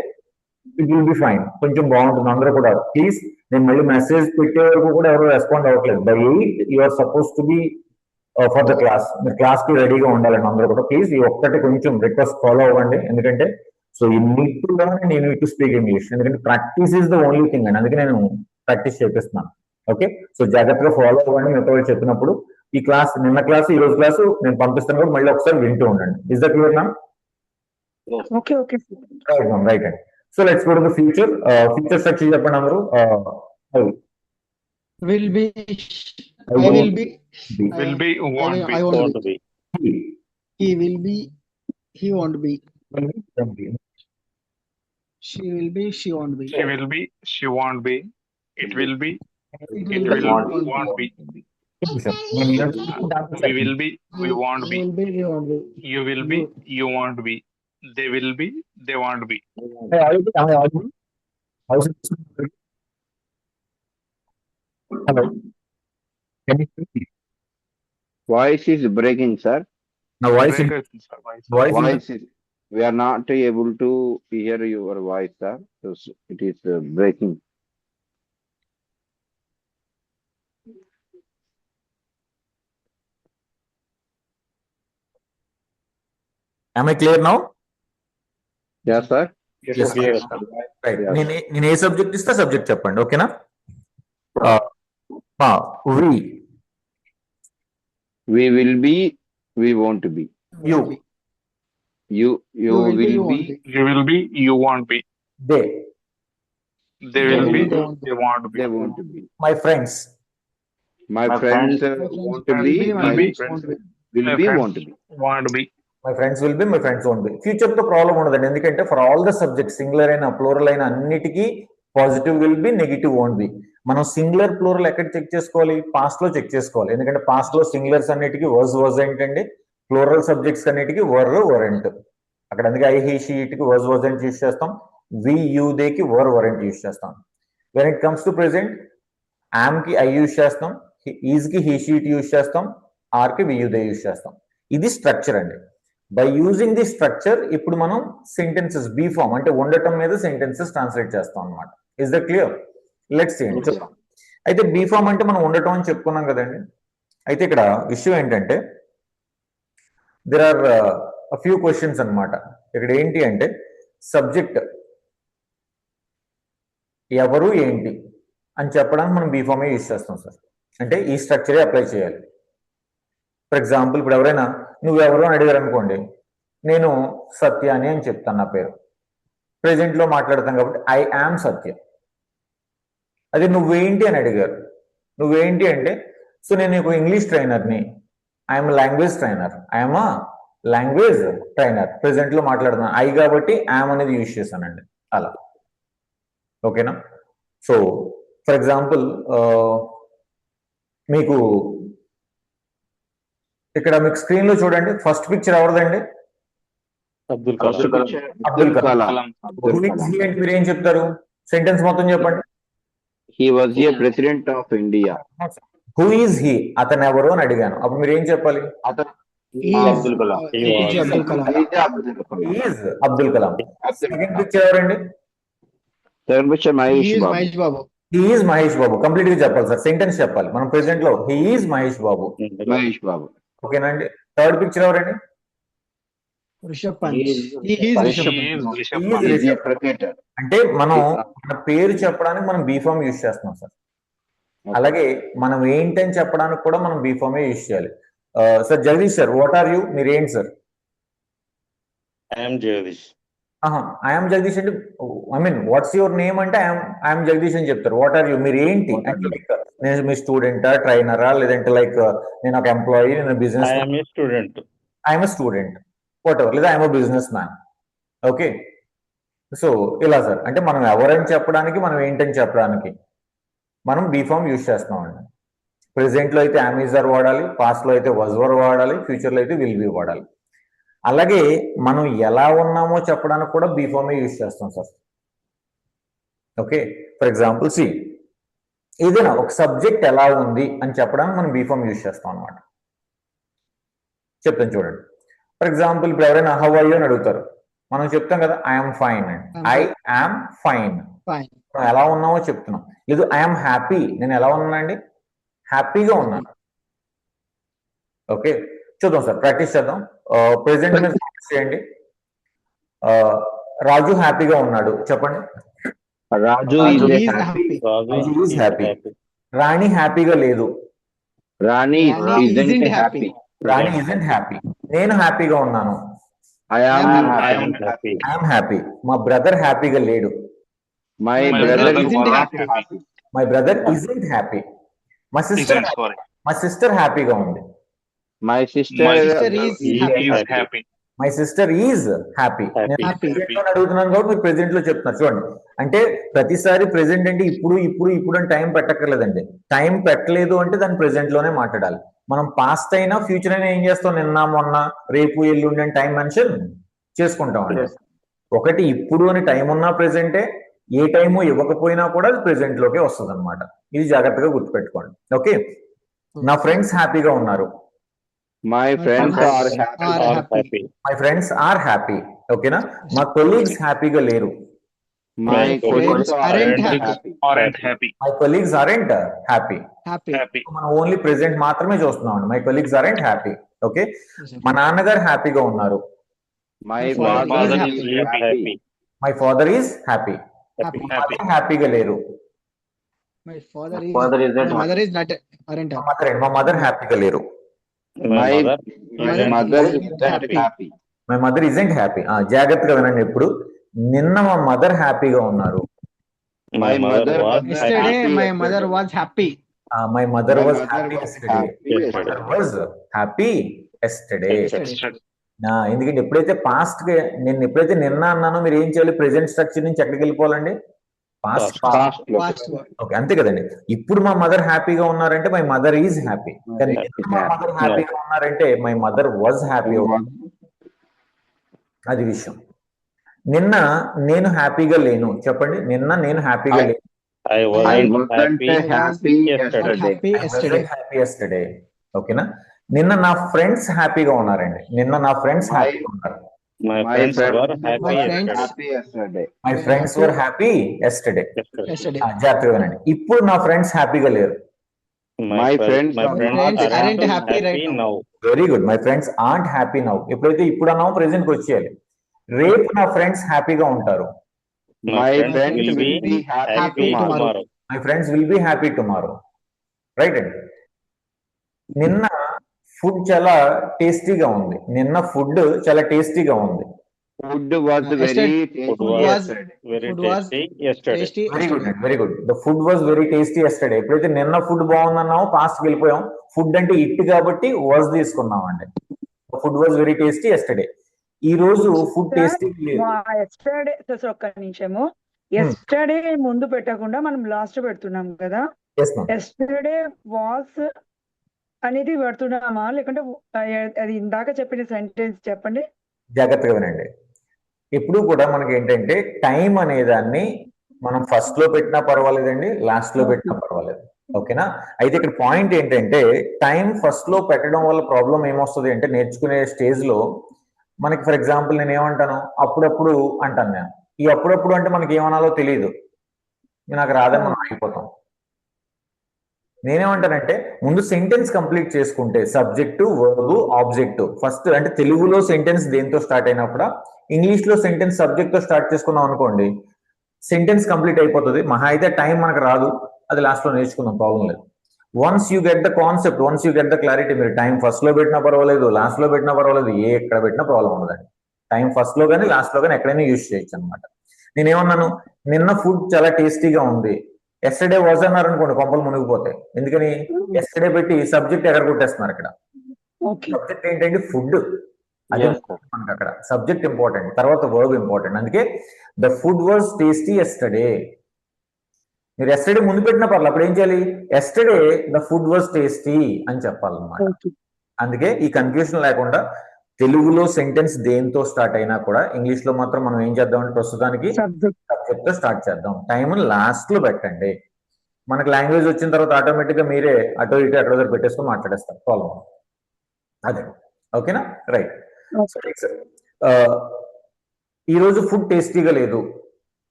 A: ఇట్ విల్ బి ఫైన్, కొంచెం బాగుంటుంది అందరూ కూడా. ప్లీజ్ నేను మళ్ళీ మెసేజ్ పెట్టే వరకు కూడా ఎవరు రెస్పాండ్ అవ్వట్లేదు. By 8 you are suppose to be for the class, మీరు క్లాస్ కి రెడీగా ఉండాలండి అందరూ కూడా. ప్లీజ్ ఈ ఒక్కటి కొంచెం రిక్వెస్ట్ ఫాలో అవ్వండి. ఎందుకంటే so you need to learn and you need to speak English. ఎందుకంటే practice is the only thing అండి, అందుకే నేను ప్రాక్టీస్ చేపిస్తున్నాను. ఓకే సో జాగ్రత్తగా ఫాలో అవ్వండి మిగతా వాళ్ళు చెప్పినప్పుడు. ఈ క్లాస్ నిన్న క్లాస్ ఈ రోజు క్లాసు నేను పంపిస్తాను కూడా మళ్ళీ ఒకసారి వింటూ ఉండండి. Is that clear ma'am?
G: Okay okay
A: right ma'am right అండి. So let's go to the future. Future structure చెప్పండి అందరూ.
C: Will be, I will be,
F: Will be, won't be.
C: I won't
D: Want
C: be.
D: to be.
C: He will be, he won't be. She will be, she won't be.
F: She will be, she won't be. It will be,
C: It
F: it will, won't be. We will be, we won't
C: He
F: be.
C: will be, he won't be.
F: You will be, you won't be. They will be, they won't be.
A: Hello. Can you hear me?
E: Voice is breaking, sir.
A: Now voice is
F: Breakers, sir, voice.
E: Voice is, we are not able to hear your voice, sir. So it is breaking.
A: am I clear now?
E: Yes, sir.
F: Yes,
A: Yes,
F: sir.
D: Yes, sir.
A: Right
E: Yeah.
A: నేను ఏ subject ఇస్తా subject చెప్పండి ఓకేనా. వి
E: We will be, we won't be.
A: You
E: You
C: You will be, you
E: will
C: won't
E: be,
C: be.
F: You will be, you won't be.
A: They
F: They will be,
C: they won't be.
F: they won't be.
E: they won't be.
A: My friends
E: My
B: My
E: friends
B: friends
E: won't
C: Will
E: be,
C: be,
E: my
C: will be,
E: friends
C: won't be.
E: will
F: My
E: be,
F: friends
E: won't be.
F: won't be.
A: My friends will be my friends won't be. Future తో problem ఉండదండి ఎందుకంటే for all the subject singular అయినా plural అయినా అన్నిటికీ positive will be negative won't be. మనం singular plural ఎక్కడ check చేసుకోవాలి? Past లో చెక్ చేసుకోవాలి. ఎందుకంటే పాస్ట్ లో సింగులర్స్ అన్నిటికీ వర్జ్ ఏంటండి, ప్లూరల్ సబ్జెక్ట్స్ అన్నిటికీ వరెంట్. అక్కడ అందుకే ఐ హీ షీ ఇట్కి వరెంట్ యూస్ చేస్తాం, వి యూ దేకి వరెంట్ యూస్ చేస్తాం. When it comes to present am కి ఐ యూస్ చేస్తాం, ఈజ్ కి హీ షీ ఇట్ యూస్ చేస్తాం, ఆర్ కి వి యూ దే యూస్ చేస్తాం. ఇది స్ట్రక్చర్ అండి. బై యూజింగ్ ది స్ట్రక్చర్ ఇప్పుడు మనం సెంటెన్సెస్ బీ ఫామ్ అంటే ఉండటం మీద సెంటెన్సెస్ ట్రాన్స్లేట్ చేస్తాం అనమాట. Is the clear? Let's see. అయితే బీ ఫామ్ అంటే మనం ఉండటం అని చెప్పుకున్నాం కదండి. అయితే ఇక్కడ విషయం ఏంటంటే దెర్ ఆర్ ఫ్యూ క్వశ్చన్స్ అన్నమాట. ఇక్కడ ఏంటి అంటే సబ్జెక్ట్ ఎవరు ఏంటి అని చెప్పడానికి మనం బీ ఫామే యూజ్ చేస్తాం సార్. అంటే ఈ స్ట్రక్చరే అప్లై చేయాలి. ఫర్ ఎగ్జాంపుల్ ఇప్పుడు ఎవరైనా నువ్వెవరు అని అడిగారు అనుకోండి, నేను సత్య అని చెప్తాను నా పేరు. ప్రెజెంట్ లో మాట్లాడతాం కాబట్టి ఐ యామ్ సత్య. అదే నువ్వేంటి అని అడిగారు, నువ్వేంటి అంటే సో నేను ఒక ఇంగ్లీష్ ట్రైనర్ని, I'm language trainer, I'm language trainer. Present లో మాట్లాడుతున్నాను, ఐ కాబట్టి ఐఎమ్ అనేది యూజ్ చేశానండి అలా. ఓకేనా? సో ఫర్ ఎగ్జాంపుల్ మీకు ఇక్కడ మీకు స్క్రీన్ లో చూడండి, ఫస్ట్ పిక్చర్ ఎవరిదండి?
D: Abdul
E: First
D: Kalam.
E: picture,
A: Abdul Kalam.
F: Kalam.
E: Abdul
A: Who is
E: Kalam.
A: he అంటే మీరు ఏం చెప్తారు? సెంటెన్స్ మొత్తం చెప్పండి.
E: He was a president of India.
A: Who is he, అతను ఎవరు అని అడిగాను. అప్పుడు మీరు ఏం చెప్పాలి?
E: అతను
B: Abdul Kalam.
C: APJ Abdul Kalam.
A: Is Abdul Kalam. Second picture ఎవరండి?
E: Second picture,
C: He
E: Mahesh
C: is
E: Babu.
C: Mahesh Babu.
A: He is Mahesh Babu. Complete గా చెప్పాలి సార్, సెంటెన్స్ చెప్పాలి. మనం ప్రెసెంట్ లో he is Mahesh Babu.
E: Mahesh Babu.
A: ఓకేనండి? థర్డ్ పిక్చర్ ఎవరండి?
C: Rishabh Pant.
E: He is
C: He is
E: Rishabh
C: Rishabh
F: He
C: Pant.
F: is Rishabh
A: He is
F: Pant.
E: He is a cricketer.
A: అంటే మనం మన పేరు చెప్పడానికి మనం బీఫామ్ యూజ్ చేస్తున్నాం సార్. అలాగే మనం ఏంటని చెప్పడానికి కూడా మనం బీఫామే యూజ్ చేయాలి. Sir Jagadish sir, what are you? మీరు ఏంటి sir?
D: I'm Jagadish.
A: I'm Jagadish అంటే I mean what's your name అంటే ఐఎమ్ జగదీష్ అని చెప్తారు. వాట్ ఆర్ యూ, మీరు ఏంటి అంటే నేను మీ స్టూడెంటా, ట్రైనరా, లేదంటే లైక్ నేను ఒక ఎంప్లాయీ, నేను business,
D: I'm a student.
A: I'm student, whatever, లేదా I'm businessman. Okay, so ఇలా సార్, అంటే మనం ఎవరని చెప్పడానికి మనం ఏంటని చెప్పడానికి మనం బీఫామ్ యూజ్ చేస్తామండి. ప్రెసెంట్ లో అయితే అమీజర్ వాడాలి, పాస్ట్ లో అయితే వజ్వర్ వాడాలి, ఫ్యూచర్ లో అయితే విల్ బి వాడాలి. అలాగే మనం ఎలా ఉన్నామో చెప్పడానికి కూడా బీఫామే యూజ్ చేస్తాం sir. Okay, for example see, ఏదైనా ఒక సబ్జెక్ట్ ఎలా ఉంది అని చెప్పడానికి మనం బీఫామ్ యూజ్ చేస్తాం అనమాట. చెప్తాను చూడండి. ఫర్ ఎగ్జాంపుల్ ఇప్పుడు ఎవరైనా హౌ ఆర్ యు అని అడుగుతారు, మనం చెప్తాం కదా ఐఎమ్ ఫైన్ అండి. I am fine.
C: Fine.
A: మనం ఎలా ఉన్నామో చెప్తున్నాం. లేదు ఐఎమ్ హ్యాపీ, నేను ఎలా ఉన్నానండి? హ్యాపీగా ఉన్నాను. ఓకే, చూద్దాం సార్, ప్రాక్టీస్ చేద్దాం. ప్రెసెంట్ మీద ఫోకస్ చేయండి. రాజు హ్యాపీగా ఉన్నాడు చెప్పండి.
E: Raju
C: Raju
E: is
C: is
E: happy.
C: happy.
D: Raju
A: is happy. రాణి హ్యాపీగా లేదు.
E: Rani
C: Rani
E: isn't
C: isn't
E: happy.
A: Rani isn't happy. నేను హ్యాపీగా ఉన్నాను.
E: I am
C: I am
E: happy.
A: I'm happy. మా బ్రదర్ హ్యాపీగా లేడు.
E: My
F: My
E: brother
F: brother
E: is
C: isn't
E: not
C: happy.
E: happy.
A: My brother isn't happy. మా sister
F: Isn't, sorry.
A: మా sister హ్యాపీగా ఉంది.
E: My sister,
F: My
C: sister is happy.
F: Is happy.
A: My sister is happy. నేను
C: Happy.
A: present లో అడుగుతున్నాను కాబట్టి మీరు present లో చెప్తున్నారు చూడండి. అంటే ప్రతిసారి ప్రెసెంట్ అంటే ఇప్పుడు ఇప్పుడు ఇప్పుడు అని టైం పెట్టక్కర్లేదండి. టైం పెట్టలేదు అంటే దాన్ని ప్రెసెంట్ లోనే మాట్లాడాలి. మనం పాస్ట్ అయినా ఫ్యూచర్ అయినా ఏం చేస్తాం, నిన్న మొన్న రేపు ఎల్లుండి అని టైం మెన్షన్ చేసుకుంటాం అండి. ఒకటి ఇప్పుడు అని టైం ఉన్నా ప్రెసెంటే, ఏ టైము ఇవ్వకపోయినా కూడా అది ప్రెసెంట్ లోకే వస్తుంది అనమాట. ఇది జాగ్రత్తగా గుర్తుపెట్టుకోండి. ఓకే, నా ఫ్రెండ్స్ హ్యాపీగా ఉన్నారు.
E: my friends
C: friends
E: are happy.
C: are
D: are
C: happy.
D: Happy.
A: My friends are happy. ఓకేనా? మా కొలీగ్స్ హ్యాపీగా లేరు.
E: My
D: My
E: colleagues
C: aren't
E: aren't
C: happy.
E: happy.
F: Aren't happy.
A: My colleagues aren't happy.
C: Happy.
F: Happy.
A: మనం only present మాత్రమే చూస్తున్నాం అండి. My colleagues aren't happy. Okay, మా నాన్నగారు హ్యాపీగా ఉన్నారు.
E: My
C: My
E: father
C: father
E: is
C: is
E: happy.
A: My father is happy.
C: Happy.
F: Happy.
A: హ్యాపీగా లేరు.
C: My father
B: Father
C: is.
B: isn't
C: My mother is not. Aren't happy.
A: మా మదర్ హ్యాపీగా లేరు.
D: My mother
E: My mother
C: is
E: isn't
C: happy.
E: happy.
A: My mother isn't happy. జాగ్రత్తగా వినండి. ఇప్పుడు నిన్న మా మదర్ హ్యాపీగా ఉన్నారు.
D: My mother
E: mother
D: was
E: was
C: Yesterday,
E: happy
C: my
E: yesterday.
C: mother was happy.
A: My mother
E: My
A: was
E: mother
A: happy
E: was
A: yesterday.
E: happy yesterday.
A: Was happy yesterday.
F: Yesterday.
A: ఎందుకంటే ఎప్పుడైతే past నేను ఎప్పుడైతే నిన్న అన్నానో మీరు ఏం చేయాలి, ప్రెసెంట్ స్ట్రక్చర్ నుంచి ఎక్కడికి వెళ్ళిపోవాలండి? Past.
E: Past look.
C: Past word.
A: ఓకే, అంతే కదండి. ఇప్పుడు మా మదర్ హ్యాపీగా ఉన్నారంటే మై మదర్ ఈజ్ హ్యాపీ. కానీ నిన్న మా మదర్ హ్యాపీగా ఉన్నారంటే మై మదర్ వాజ్ హ్యాపీ. అది విషయం. నిన్న నేను హ్యాపీగా లేను చెప్పండి. నిన్న నేను హ్యాపీగా లేను.
D: I
E: I
D: wasn't
E: wasn't
D: happy
E: happy
D: yesterday.
C: Happy yesterday.
A: Happy yesterday. ఓకేనా? నిన్న నా ఫ్రెండ్స్ హ్యాపీగా ఉన్నారండి. నిన్న నా ఫ్రెండ్స్
E: My-
A: హ్యాపీగా ఉన్నారు.
D: My
E: My
D: friends
E: friends
D: were
C: My
D: happy
C: friends-
E: happy yesterday.
A: My friends were happy yesterday.
C: Yesterday.
A: జాగ్రత్తగా వినండి. ఇప్పుడు నా ఫ్రెండ్స్ హ్యాపీగా లేరు.
E: My friends
D: my
E: are
D: friends
C: not
D: aren't
C: happy right
D: happy
C: now.
D: now.
A: Very good. My friends aren't happy now. ఎప్పుడైతే ఇప్పుడు అన్నామో present కి వచ్చేయాలి. రేపు నా ఫ్రెండ్స్ హ్యాపీగా ఉంటారు.
E: My
D: friends
E: friends
D: will
E: will be
C: happy
E: happy tomorrow.
C: tomorrow.
A: My friends will be happy tomorrow. Right అండి. నిన్న ఫుడ్ చాలా టేస్టీగా ఉంది. నిన్న ఫుడ్ చాలా టేస్టీగా ఉంది.
E: Food was
C: Yesterday-
E: very
D: Food
E: tasty
D: was
E: yesterday.
D: very
C: Food was
D: tasty yesterday.
C: tasty
A: very good
C: yesterday.
A: Very good. The food was very tasty yesterday. ఎప్పుడైతే నిన్న ఫుడ్ బాగుందన్నామో పాస్ట్ వెళ్ళిపోయాం. ఫుడ్ అంటే ఇట్ కాబట్టి వాజ్ తీసుకున్నాం అండి. Food was very tasty yesterday. ఈ రోజు food tasty లేదు.
G: ఎస్టర్డే ఒక్క నిమిషము. ఎస్టర్డే ముందు పెట్టకుండా మనం లాస్ట్ పెడుతున్నాం కదా.
A: Yes ma'am.
G: ఎస్టర్డే వాస్ అనేది పెడుతున్నామా లేకుంటే అది ఇందాక చెప్పిన సెంటెన్స్ చెప్పండి.
A: జాగ్రత్తగా వినండి. ఎప్పుడు కూడా మనకి ఏంటంటే టైం అనే దాన్ని మనం ఫస్ట్ లో పెట్టినా పర్వాలేదండి, లాస్ట్ లో పెట్టినా పర్వాలేదు. ఓకేనా? అయితే ఇక్కడ పాయింట్ ఏంటంటే టైం ఫస్ట్ లో పెట్టడం వల్ల ప్రాబ్లం ఏమొస్తుంది అంటే నేర్చుకునే స్టేజ్ లో మనకి ఫర్ ఎగ్జాంపుల్ నేను ఏమంటాను, అప్పుడప్పుడు అంటాను నేను. ఈ అప్పుడప్పుడు అంటే మనకి ఏమనాలో తెలియదు, నాకు రాదని మనం అయిపోతాం. నేనేమంటానంటే ముందు సెంటెన్స్ కంప్లీట్ చేసుకుంటే సబ్జెక్టు, వర్బ్, ఆబ్జెక్టివ్ ఫస్ట్ అంటే తెలుగులో సెంటెన్స్ దేంతో స్టార్ట్ అయినప్పుడు ఇంగ్లీష్ లో సెంటెన్స్ సబ్జెక్ట్ తో స్టార్ట్ చేసుకున్నాం అనుకోండి, సెంటెన్స్ కంప్లీట్ అయిపోతుంది. మహా అయితే టైం మనకు రాదు, అది లాస్ట్ లో నేర్చుకుందాం, ప్రాబ్లం లేదు. Once you get the concept, once you get the clarity, మీరు టైం ఫస్ట్ లో పెట్టినా పర్వాలేదు, లాస్ట్ లో పెట్టినా పర్వాలేదు, ఎక్కడ పెట్టినా ప్రాబ్లం ఉండదండి. టైం ఫస్ట్ లో కానీ లాస్ట్ లో కానీ ఎక్కడైనా యూజ్ చేయొచ్చు అనమాట. నేనేమన్నాను, నిన్న ఫుడ్ చాలా టేస్టీగా ఉంది. ఎస్టర్డే వాజ్ అన్నారు అనుకోండి, కొంపలు మునిగిపోతాయి. ఎందుకని ఎస్టర్డే పెట్టి సబ్జెక్ట్ ఎక్కడ కొట్టేస్తున్నారు. ఇక్కడ సబ్జెక్ట్ ఏంటంటే ఫుడ్, అది మనకి అక్కడ సబ్జెక్ట్ ఇంపార్టెంట్, తర్వాత వర్బ్ ఇంపార్టెంట్. అందుకే the food was tasty yesterday. మీరు ఎస్టర్డే ముందు పెట్టిన పర్లేదు, అప్పుడు ఏం చేయాలి, yesterday the food was tasty అని చెప్పాలన్నమాట. అందుకే ఈ కన్ఫ్యూజన్ లేకుండా తెలుగులో సెంటెన్స్ దేంతో స్టార్ట్ అయినా కూడా ఇంగ్లీష్ లో మాత్రం మనం ఏం చేద్దామంటే ప్రస్తుతానికి సబ్జెక్ట్ తో స్టార్ట్ చేద్దాం. టైం లాస్ట్ లో పెట్టండి. మనకి లాంగ్వేజ్ వచ్చిన తర్వాత ఆటోమేటిక్ గా మీరే అటో ఇటు ఎక్కడో దగ్గర పెట్టేసుకొని మాట్లాడేస్తారు, ప్రాబ్లం అదే. ఓకేనా? రైట్. ఈ రోజు ఫుడ్ టేస్టీగా లేదు.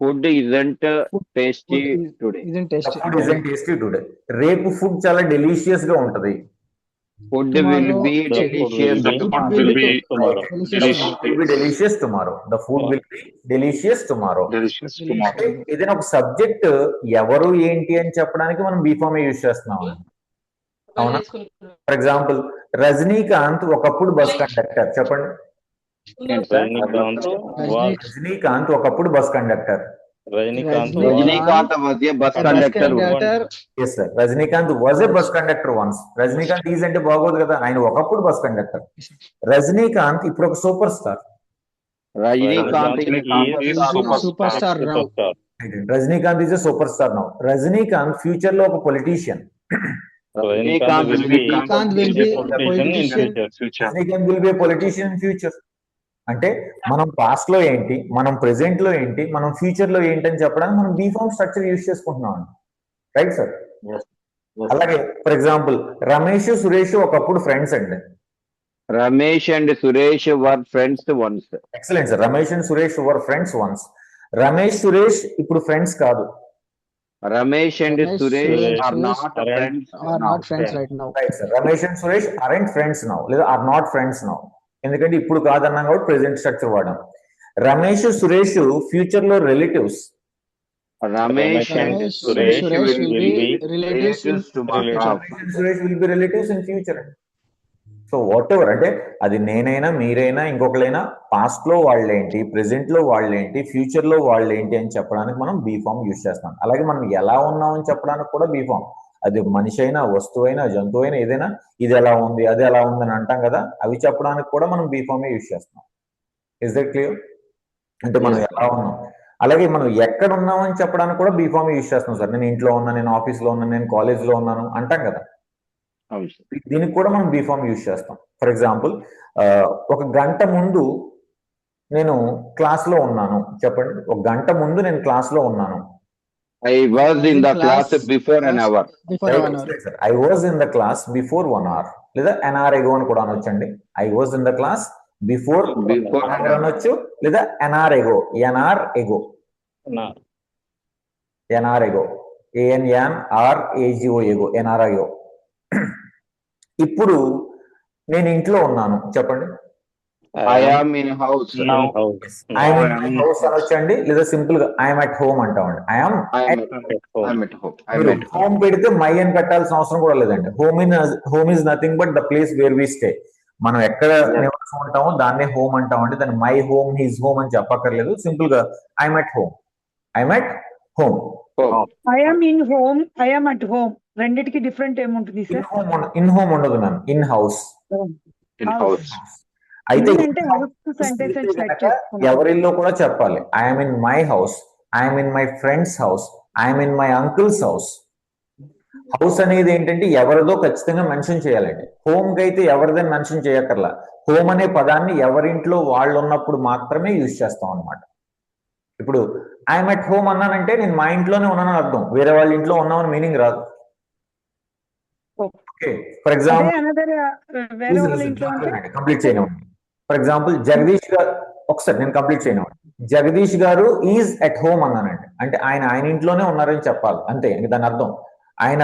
E: Food isn't tasty today.
C: Isn't tasty.
A: Food isn't tasty today. రేపు ఫుడ్ చాలా డెలిషియస్ గా ఉంటది.
E: Food
C: Tomorrow,
E: will be
D: The food
E: delicious.
D: will be
F: Food will be
D: tomorrow.
A: delicious tomorrow. The food will be delicious tomorrow.
F: delicious tomorrow.
A: ఏదైనా ఒక subject ఎవరు ఏంటి అని చెప్పడానికి మనం బీఫామ్ యూజ్ చేస్తున్నాం. అవునా? ఫర్ ఎగ్జాంపుల్ రజనీకాంత్ ఒకప్పుడు బస్ కండక్టర్. చెప్పండి. రజనీకాంత్ ఒకప్పుడు bus conductor.
D: Rajinikanth
E: Rajinikanth was a bus conductor.
A: Yes sir. Rajinikanth was a bus conductor once. Rajinikanth is అంటే బాగోదు కదా, ఆయన ఒకప్పుడు బస్ కండక్టర్. రజనీకాంత్ ఇప్పుడు ఒక super star.
E: Rajinikanth
F: is
C: superstar now.
A: Rajinikanth is a superstar now. Rajinikanth future లో ఒక politician.
D: Rajinikanth will be a politician in future.
A: Rajinikanth will be a politician in future. అంటే మనం పాస్ట్ లో ఏంటి, మనం present లో ఏంటి, మనం ఫ్యూచర్ లో ఏంటి అని చెప్పడానికి మనం బీఫామ్ స్ట్రక్చర్ యూజ్ చేసుకుంటున్నాం. Right sir? అలాగే ఫర్ ఎగ్జాంపుల్ రమేష్, సురేష్ ఒకప్పుడు ఫ్రెండ్స్ అండి.
E: Ramesh and Suresh were friends once.
A: Excellent sir. Ramesh and Suresh were friends once. Ramesh, Suresh ఇప్పుడు ఫ్రెండ్స్ కాదు.
E: Ramesh and Suresh are not
C: friends right now.
A: Right sir. Ramesh and Suresh aren't friends now, లేదా are not friends now. ఎందుకంటే ఇప్పుడు కాదన్నాం కాబట్టి present structure వాడాం. Ramesh, Suresh future లో relatives.
E: Ramesh and Suresh will be relatives tomorrow.
A: Suresh will be relatives in future. So whatever అంటే అది నేనైనా మీరైనా ఇంకొకరైనా పాస్ట్ లో వాళ్ళేంటి, ప్రెసెంట్ లో వాళ్ళేంటి, ఫ్యూచర్ లో వాళ్ళేంటి అని చెప్పడానికి మనం బీఫామ్ యూజ్ చేస్తాం. అలాగే మనం ఎలా ఉన్నామని చెప్పడానికి కూడా బీఫామ్, అది మనిషి అయినా, వస్తువు అయినా, జంతువు అయినా, ఏదైనా ఇది ఎలా ఉంది, అది ఎలా ఉంది అని అంటాం కదా, అవి చెప్పడానికి కూడా మనం బీఫామే యూజ్ చేస్తాం. Is that clear? అంటే మనం ఎలా ఉన్నాం, అలాగే మనం ఎక్కడ ఉన్నామని చెప్పడానికి కూడా బీఫామే యూజ్ చేస్తాం. సార్ నేను ఇంట్లో ఉన్నా, నేను ఆఫీస్ లో ఉన్నాను, నేను కాలేజ్ లో ఉన్నాను అంటాం కదా, దీనికి కూడా మనం బీఫామ్ యూజ్ చేస్తాం. ఫర్ ఎగ్జాంపుల్ ఒక గంట ముందు నేను క్లాస్ లో ఉన్నాను. చెప్పండి, ఒక గంట ముందు నేను క్లాస్ లో ఉన్నాను.
E: I was in the class before an hour.
A: I was in the class before 1 hour. లేదా an hour ago అని కూడా అనొచ్చండి. I was in the class before అనొచ్చు, లేదా an hour ago. An hour ago. An hour ago. ANNRAGO ago. An hour ago. ఇప్పుడు నేను ఇంట్లో ఉన్నాను. చెప్పండి.
E: I am in house now.
A: I am in house అనొచ్చండి, లేదా సింపుల్ గా I am at home అంటామండి. I am
E: at home.
A: Home పెడితే my అని పెట్టాల్సిన అవసరం కూడా లేదండి. Home is nothing but the place where we stay. మనం ఎక్కడ ఉంటాము, దాన్నే హోమ్ అంటాం. అంటే దాన్ని మై హోమ్, హిజ్ హోమ్ అని చెప్పక్కర్లేదు. సింపుల్ గా I'm at home, I'm at home.
G: I'm in home, I'm at home, రెండిటికి డిఫరెంట్ ఏముంటుంది
A: in
G: sir?
A: Home in home ఉండదు ma'am, in house.
E: In house.
A: అయితే
G: అంటే సెంటెన్స్ సెట్ చేసుకున్నాం.
A: ఎవరిల్లో కూడా చెప్పాలి. I'm in my house, I'm in my friend's house, I'm in my uncle's house. House అనేది ఏంటంటే ఎవరిదో ఖచ్చితంగా మెన్షన్ చేయాలండి. హోమ్ కి అయితే ఎవరిదని మెన్షన్ చేయక్కర్లా. హోమ్ అనే పదాన్ని ఎవరింట్లో వాళ్ళు ఉన్నప్పుడు మాత్రమే యూజ్ చేస్తాం అన్నమాట. ఇప్పుడు ఐఎమ్ ఎట్ హోమ్ అన్నానంటే నేను మా ఇంట్లోనే ఉన్నానని అర్థం, వేరే వాళ్ళ ఇంట్లో ఉన్నామని మీనింగ్ రాదు. ఓకే, ఫర్ ఎగ్జాంపుల్
G: వేరే వాళ్ళ ఇంట్లో ఉంటే
A: కంప్లీట్ చేయనివ్వండి. ఫర్ ఎగ్జాంపుల్ జగదీష్ గారు, ఒకసారి నేను కంప్లీట్ చేయనివ్వండి. జగదీష్ గారు ఈజ్ ఎట్ హోమ్ అన్నానండి, అంటే ఆయన ఇంట్లోనే ఉన్నారని చెప్పాలి అంతే. ఇంక దాని అర్థం ఆయన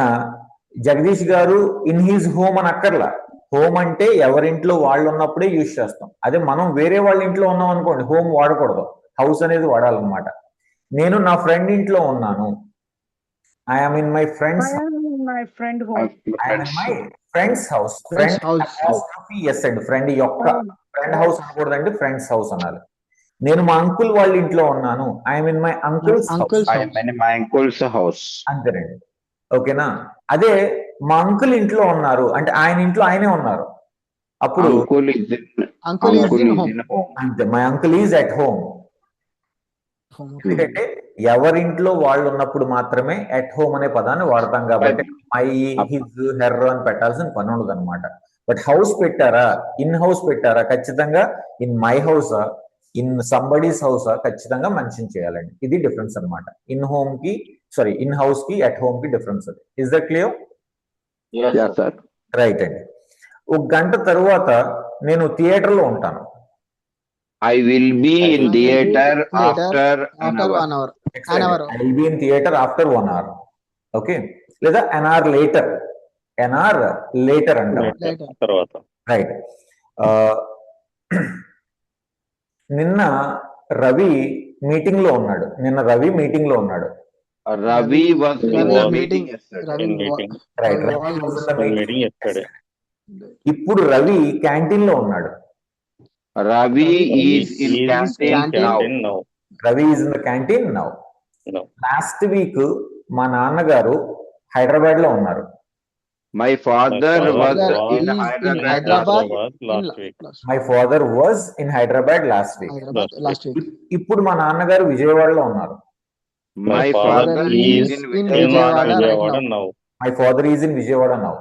A: జగదీష్ గారు ఇన్ హీజ్ హోమ్ అని అక్కర్లా. హోమ్ అంటే ఎవరింట్లో వాళ్ళు ఉన్నప్పుడే యూజ్ చేస్తాం. అదే మనం వేరే వాళ్ళ ఇంట్లో ఉన్నాం అనుకోండి, హోమ్ వాడకూడదు, హౌస్ అనేది వాడాలన్నమాట. నేను నా ఫ్రెండ్ ఇంట్లో ఉన్నాను, I'm in my friend's,
G: my friend home,
A: I'm in my friend's house.
C: Friend's house.
A: Yes అండి, ఫ్రెండ్ యొక్క, ఫ్రెండ్ హౌస్ అనకూడదండి, ఫ్రెండ్స్ హౌస్ అనాలి. నేను మా అంకుల్ వాళ్ళ ఇంట్లో ఉన్నాను, I'm in my uncle's house.
C: Uncle's
E: I am in my uncle's house.
A: అంతేనండి, ఓకేనా. అదే మా అంకుల్ ఇంట్లో ఉన్నారు అంటే ఆయన ఇంట్లో ఆయనే ఉన్నారు, అప్పుడు
E: Uncle is
C: Uncle is in home.
E: home.
A: అంతే, my uncle is at home. ఎందుకంటే ఎవరింట్లో వాళ్ళు ఉన్నప్పుడు మాత్రమే ఎట్ హోమ్ అనే పదాన్ని వాడతాం కాబట్టి మై, హిజ్, హెర్ అని పెట్టాల్సిన పని ఉండదు అనమాట. బట్ హౌస్ పెట్టారా, ఇన్ హౌస్ పెట్టారా, ఖచ్చితంగా in my house, in somebody's house ఖచ్చితంగా మెన్షన్ చేయాలండి. ఇది డిఫరెన్స్ అనమాట. ఇన్ హోమ్ కి, సారీ ఇన్ హౌస్ కి, ఎట్ హోమ్ కి డిఫరెన్స్. అది is that clear?
E: Yes, sir.
A: Right అండి. ఒక గంట తరువాత నేను థియేటర్ లో ఉంటాను.
E: I will be in theater
C: Later,
E: after an hour.
C: 1 hour. An hour.
A: I will be in theater after 1 hour. Okay, లేదా an hour later, an hour later అంటాం.
C: Later.
D: తర్వాత
A: రైట్. నిన్న రవి మీటింగ్ లో ఉన్నాడు,
E: Ravi was in
C: Ravi
E: the
C: was
E: meeting
C: meeting.
E: yesterday.
C: Ravi
D: in meeting.
A: Right.
C: was
A: ఇప్పుడు Ravi canteen లో ఉన్నాడు.
E: Ravi is in
D: is
E: canteen
C: canteen.
E: now.
D: now.
A: Ravi is in the canteen now.
D: No.
A: Last week మా నాన్నగారు హైదరాబాద్ లో ఉన్నారు.
E: My father
D: My
E: was
D: father
E: in
C: is in
E: Hyderabad.
C: Hyderabad
D: last week.
A: My father was in Hyderabad last week.
C: Hyderabad last week.
A: ఇప్పుడు మా నాన్నగారు విజయవాడలో ఉన్నారు.
E: My father is in Vijayawada right
D: Vijayawada now.
A: My father is in Vijayawada now.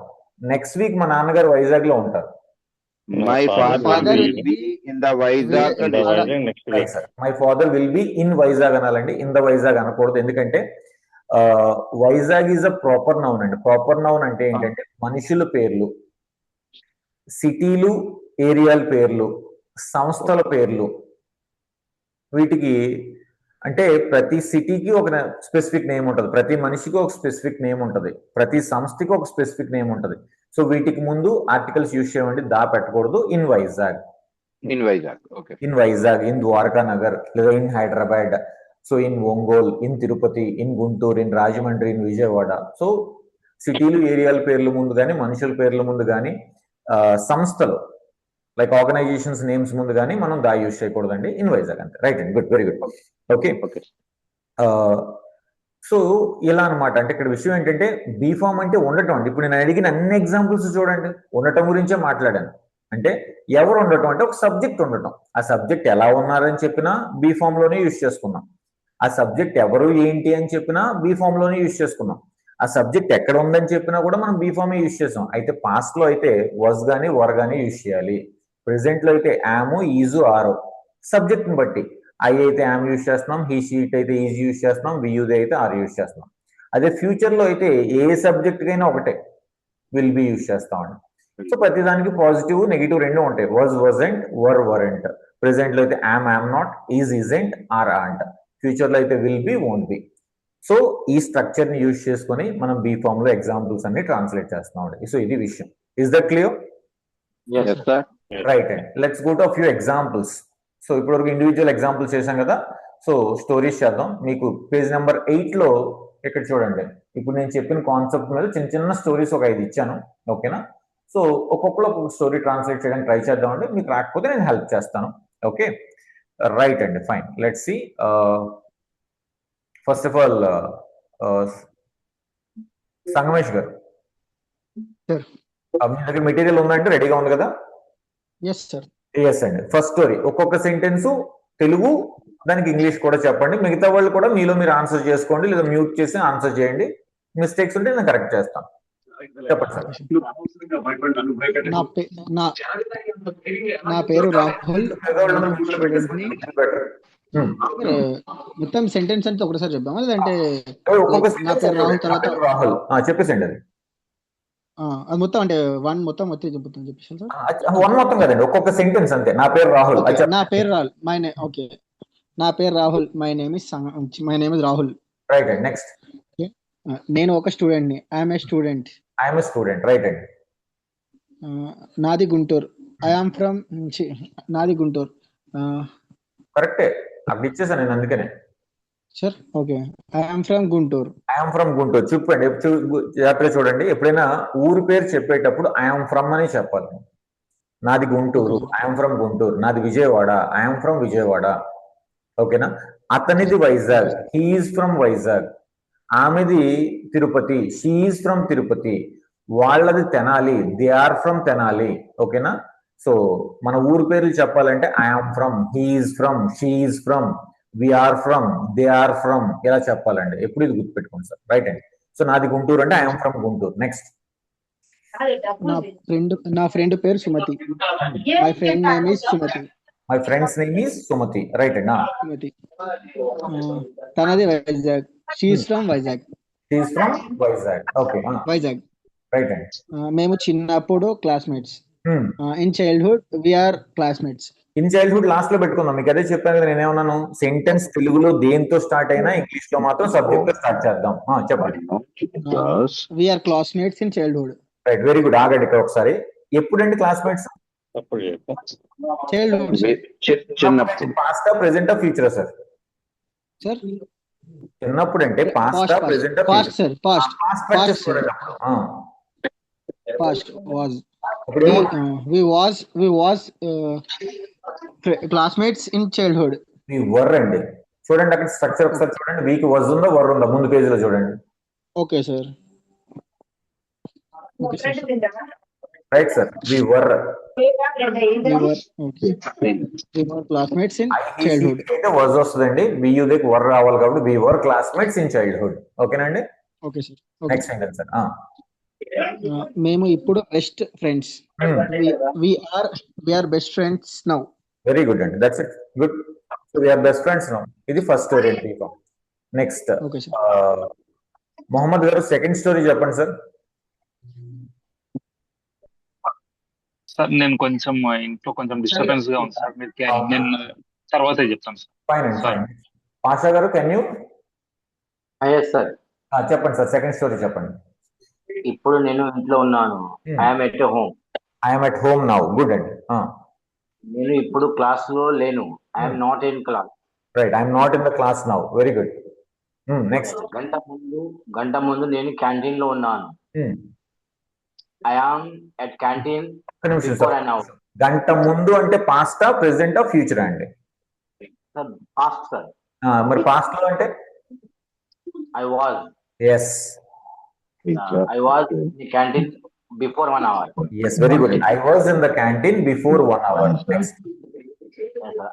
A: Next week మా నాన్నగారు వైజాగ్ లో ఉంటారు.
E: My father will be in the Vizag
D: In the Vizag next week.
A: My father will be in Vizag అనాలండి, in the Vizag అనకూడదు. ఎందుకంటే Vizag is a proper noun అండి. Proper noun అంటే ఏంటంటే మనుషుల పేర్లు, సిటీలు, ఏరియాల పేర్లు, సంస్థల పేర్లు, వీటికి అంటే ప్రతి సిటీకి ఒక స్పెసిఫిక్ నేమ్ ఉంటుంది, ప్రతి మనిషికి ఒక స్పెసిఫిక్ నేమ్ ఉంటుంది, ప్రతి సంస్థకి ఒక స్పెసిఫిక్ నేమ్ ఉంటుంది. సో వీటికి ముందు ఆర్టికల్స్ యూజ్ చేయండి, దా పెట్టకూడదు. In Vizag,
E: in Vizag. Okay.
A: In Vizag, in Dwaraka Nagar, లేదా in Hyderabad, so in Ongole, in Tirupati, in Guntur, in Rajahmundry, in Vijayawada. So సిటీలు, ఏరియాల పేర్లు ముందు కానీ, మనుషుల పేర్ల ముందు కానీ, సంస్థలు లైక్ ఆర్గనైజేషన్స్ నేమ్స్ ముందు కానీ మనం దా యూజ్ చేయకూడదండి. ఇన్ వైజాగ్ అంతే. రైట్ అండి, good, very good. Okay.
E: Okay.
A: So ఇలా అనమాట. అంటే ఇక్కడ విషయం ఏంటంటే బీఫామ్ అంటే ఉండటం అండి. ఇప్పుడు నేను అడిగిన అన్ని ఎగ్జాంపుల్స్ చూడండి, ఉండటం గురించే మాట్లాడాను. అంటే ఎవరు ఉండటం అంటే ఒక సబ్జెక్ట్ ఉండటం. ఆ సబ్జెక్ట్ ఎలా ఉన్నారని చెప్పినా బీఫామ్ లోనే యూజ్ చేసుకున్నాం. ఆ సబ్జెక్ట్ ఎవరు ఏంటి అని చెప్పినా బీఫామ్ లోనే యూజ్ చేసుకున్నాం. ఆ సబ్జెక్ట్ ఎక్కడ ఉందని చెప్పినా కూడా మనం బీఫామే యూజ్ చేసాం. అయితే పాస్ట్ లో అయితే వాజ్ గానీ వర్ గానీ యూజ్ చేయాలి. ప్రెసెంట్ లో అయితే యాము, ఈజు, ఆరో సబ్జెక్ట్ ని బట్టి. ఐ అయితే యామ్ యూజ్ చేస్తున్నాం, హీ, షీట్ అయితే ఈజ్ యూజ్ చేస్తున్నాం, వియూది అయితే ఆర్ యూజ్ చేస్తున్నాం. అదే ఫ్యూచర్ లో అయితే ఏ సబ్జెక్ట్ కైనా ఒకటే విల్ బి యూజ్ చేస్తామండి. సో ప్రతిదానికి పాజిటివ్, నెగిటివ్ రెండు ఉంటాయి. Was wasn't, were weren't. Present లో అయితే am, am not, is isn't, are aren't. Future లో అయితే will be, won't be. So ఈ స్ట్రక్చర్ ని యూజ్ చేసుకుని మనం బీ ఫామ్ లో ఎగ్జాంపుల్స్ అన్ని ట్రాన్స్లేట్ చేస్తున్నాం. సో ఇది విషయం. Is that clear?
E: Yes, sir.
A: Right and let's go to few examples. So ఇప్పటివరకు ఇండివిజువల్ ఎగ్జాంపుల్స్ చేశాం కదా. సో స్టోరీస్ చేద్దాం. మీకు పేజ్ నెంబర్ 8 లో ఇక్కడ చూడండి, ఇప్పుడు నేను చెప్పిన కాన్సెప్ట్ మీద చిన్న చిన్న స్టోరీస్ ఒక 5 ఇచ్చాను. ఓకేనా? సో ఒక్కొక్కరు ఒక్కొక్క స్టోరీ ట్రాన్స్లేట్ చేయడానికి ట్రై చేద్దామండి. మీకు రాకపోతే నేను హెల్ప్ చేస్తాను. ఓకే, రైట్ అండి, fine. Let's see. First of all Sangamesh గారు,
C: Sir.
A: మీ దగ్గర మెటీరియల్ ఉందంటే రెడీగా ఉంది కదా?
C: Yes sir.
A: ఎస్ అండి. ఫస్ట్ స్టోరీ ఒక్కొక్క సెంటెన్స్ తెలుగు, దానికి ఇంగ్లీష్ కూడా చెప్పండి. మిగతా వాళ్ళు కూడా మీలో మీరు ఆన్సర్ చేసుకోండి, లేదా మ్యూట్ చేసి ఆన్సర్ చేయండి. మిస్టేక్స్ ఉంటే నేను కరెక్ట్ చేస్తాను. చెప్పండి సార్.
C: నా పే- నా- నా పేరు రాహుల్. మొత్తం సెంటెన్స్ అంతా ఒకటేసారి చెప్దామా, లేదంటే
A: ఒక్కొక్క
C: నా పేరు రాహుల్ తర్వాత
A: రాహుల్ చెప్పేసండి. అది
C: అది మొత్తం అంటే వన్ మొత్తం చెప్తాను చెప్పేసి సార్.
A: వన్ మొత్తం కదండి, ఒక్కొక్క సెంటెన్స్ అంతే. నా పేరు రాహుల్.
C: Okay, నా పేరు రాహుల్. ఓకే, నా పేరు Rahul. My name is Rahul.
A: Right అండి. నెక్స్ట్.
C: నేను ఒక స్టూడెంట్ ని. I'm a student.
A: I'm a student. Right అండి.
C: నాది గుంటూరు. ఐఎమ్ ఫ్రమ్ నాది గుంటూరు.
A: కరెక్టే, అక్కడ ఇచ్చేసాను నేను అందుకనే.
C: Sir okay, I'm from Guntur.
A: I'm from Guntur. చెప్పండి, జాగ్రత్తగా చూడండి. ఎప్పుడైనా ఊరి పేరు చెప్పేటప్పుడు ఐఎమ్ ఫ్రమ్ అని చెప్పాలి. నాది గుంటూరు, ఐఎమ్ ఫ్రమ్ గుంటూరు. నాది విజయవాడ, ఐఎమ్ ఫ్రమ్ విజయవాడ. ఓకేనా? అతనిది వైజాగ్, హీఈస్ ఫ్రమ్ వైజాగ్. ఆమెది తిరుపతి, షీఈస్ ఫ్రమ్ తిరుపతి. వాళ్ళది Tenali, they are from Tenali. ఓకేనా? సో మన ఊరి పేర్లు చెప్పాలంటే I'm from, he is from, she is from, we are from, they are from, ఇలా చెప్పాలండి. ఎప్పుడు ఇది గుర్తుపెట్టుకోండి సార్. రైట్ అండి. సో నాది గుంటూరు అంటే ఐఎమ్ ఫ్రమ్ గుంటూరు. నెక్స్ట్.
C: నా ఫ్రెండ్ పేరు Sumathi. My friend name is Sumathi.
A: My friend's name is Sumathi. Right అండి.
C: సుమతి. తనది Vizag. She is from Vizag.
A: She is from Vizag. Okay,
C: Vizag.
A: Right అండి.
C: మేము చిన్నప్పుడు classmates. In childhood we are classmates.
A: In childhood last లో పెట్టుకుందాం. మీకు అదే చెప్పాను కదా, నేనేమన్నాను, సెంటెన్స్ తెలుగులో దేంతో స్టార్ట్ అయినా ఇంగ్లీష్ లో మాత్రం సబ్జెక్ట్ తో స్టార్ట్ చేద్దాం. చెప్పండి.
C: We are classmates in childhood.
A: Right, very good. ఆగండి ఇక్కడ ఒకసారి. ఎప్పుడండి క్లాస్మేట్స్?
D: అప్పుడు చెప్పు.
C: చైల్డ్హుడ్.
E: చిన్నప్పుడు.
A: పాస్టా, ప్రెసెంటా, ఫ్యూచరా సార్?
C: సార్
A: చిన్నప్పుడు అంటే పాస్టా, ప్రెసెంటా,
C: past sir. Past was. we was classmates in childhood.
A: Me were అండి. చూడండి అక్కడ స్ట్రక్చర్ ఒకసారి చూడండి. వీక్ వజ్ ఉందా, వర్ ఉందా? ముందు పేజీలో చూడండి.
C: Okay sir.
A: Right sir. We were
C: classmates in childhood.
A: అయితే వజ్ వస్తుందండి. బియు దగ్గర వర్ రావాలి కాబట్టి we were classmates in childhood. ఓకేనండి.
C: Okay sir.
A: Next sentence sir.
C: మేము ఇప్పుడు best friends. we are best friends now.
A: Very good అండి. That's it. Good. So we are best friends now. ఇది ఫస్ట్ స్టోరీ అండి. Next
C: okay sir.
A: Mohammed గారు second story చెప్పండి సార్.
F: Sir నేను కొంచెం ఇంట్లో కొంచెం డిస్టర్బెన్స్ గా ఉంది సార్. మీరు నేను తర్వాత చెప్తాను సార్.
A: ఫైన్ అండి, ఫైన్. పాషా గారు కెన్ యూ?
B: Yes sir.
A: చెప్పండి సార్, సెకండ్ స్టోరీ చెప్పండి.
B: ఇప్పుడు నేను ఇంట్లో ఉన్నాను. I'm at home.
A: I'm at home now. Good అండి.
B: నేను ఇప్పుడు క్లాస్ లో లేను. I'm not in class.
A: Right, I'm not in the class now. Very good. Next.
B: గంట ముందు నేను క్యాంటీన్ లో ఉన్నాను. I am at canteen before an hour.
A: గంట ముందు అంటే పాస్టా, ప్రెసెంటా, ఫ్యూచరా అండి?
B: Sir past sir.
A: మరి పాస్ట్ లో అంటే?
B: I was.
A: Yes,
B: I was in the canteen before 1 hour.
A: yes, very good. I was in the canteen before 1 hour. Next.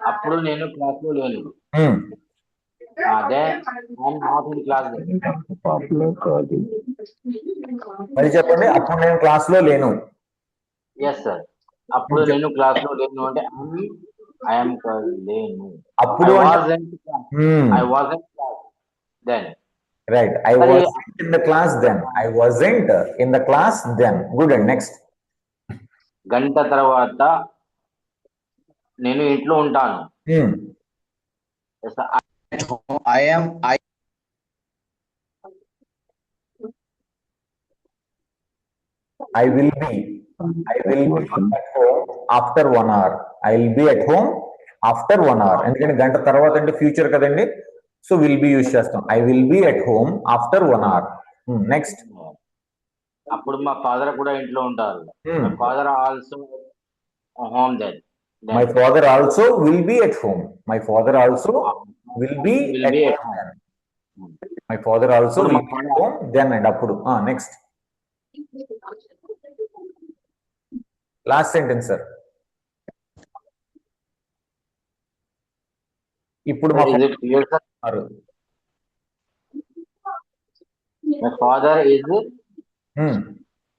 B: అప్పుడు నేను క్లాస్ లో లేను. అదే I'm not in class.
A: మరి చెప్పండి, అప్పుడు నేను క్లాస్ లో లేను.
B: Yes sir. అప్పుడు నేను క్లాస్ లో లేను అంటే I am లేను.
A: అప్పుడు
B: I wasn't class then.
A: Right. I wasn't in the class then. I wasn't in the class then. Good. And next.
B: గంట తర్వాత నేను ఇంట్లో ఉంటాను.
A: I will be at home after 1 hour. I will be at home after 1 hour. ఎందుకంటే గంట తర్వాత అంటే future కదండి. సో విల్ బి యూజ్ చేస్తాం. I will be at home after 1 hour. Next.
B: అప్పుడు మా ఫాదర్ కూడా ఇంట్లో ఉంటారు.
A: Hmm.
B: My father also home then
A: My father also will be at home. My father also will be
B: will
A: at
B: be at
A: home.
B: home.
A: My father also
B: ఇప్పుడు
A: will
B: మా
A: be at
B: father-
A: home then and అప్పుడు next last sentence sir. ఇప్పుడు మా
B: Is it clear, sir?
A: father
B: My father is
A: Hmm.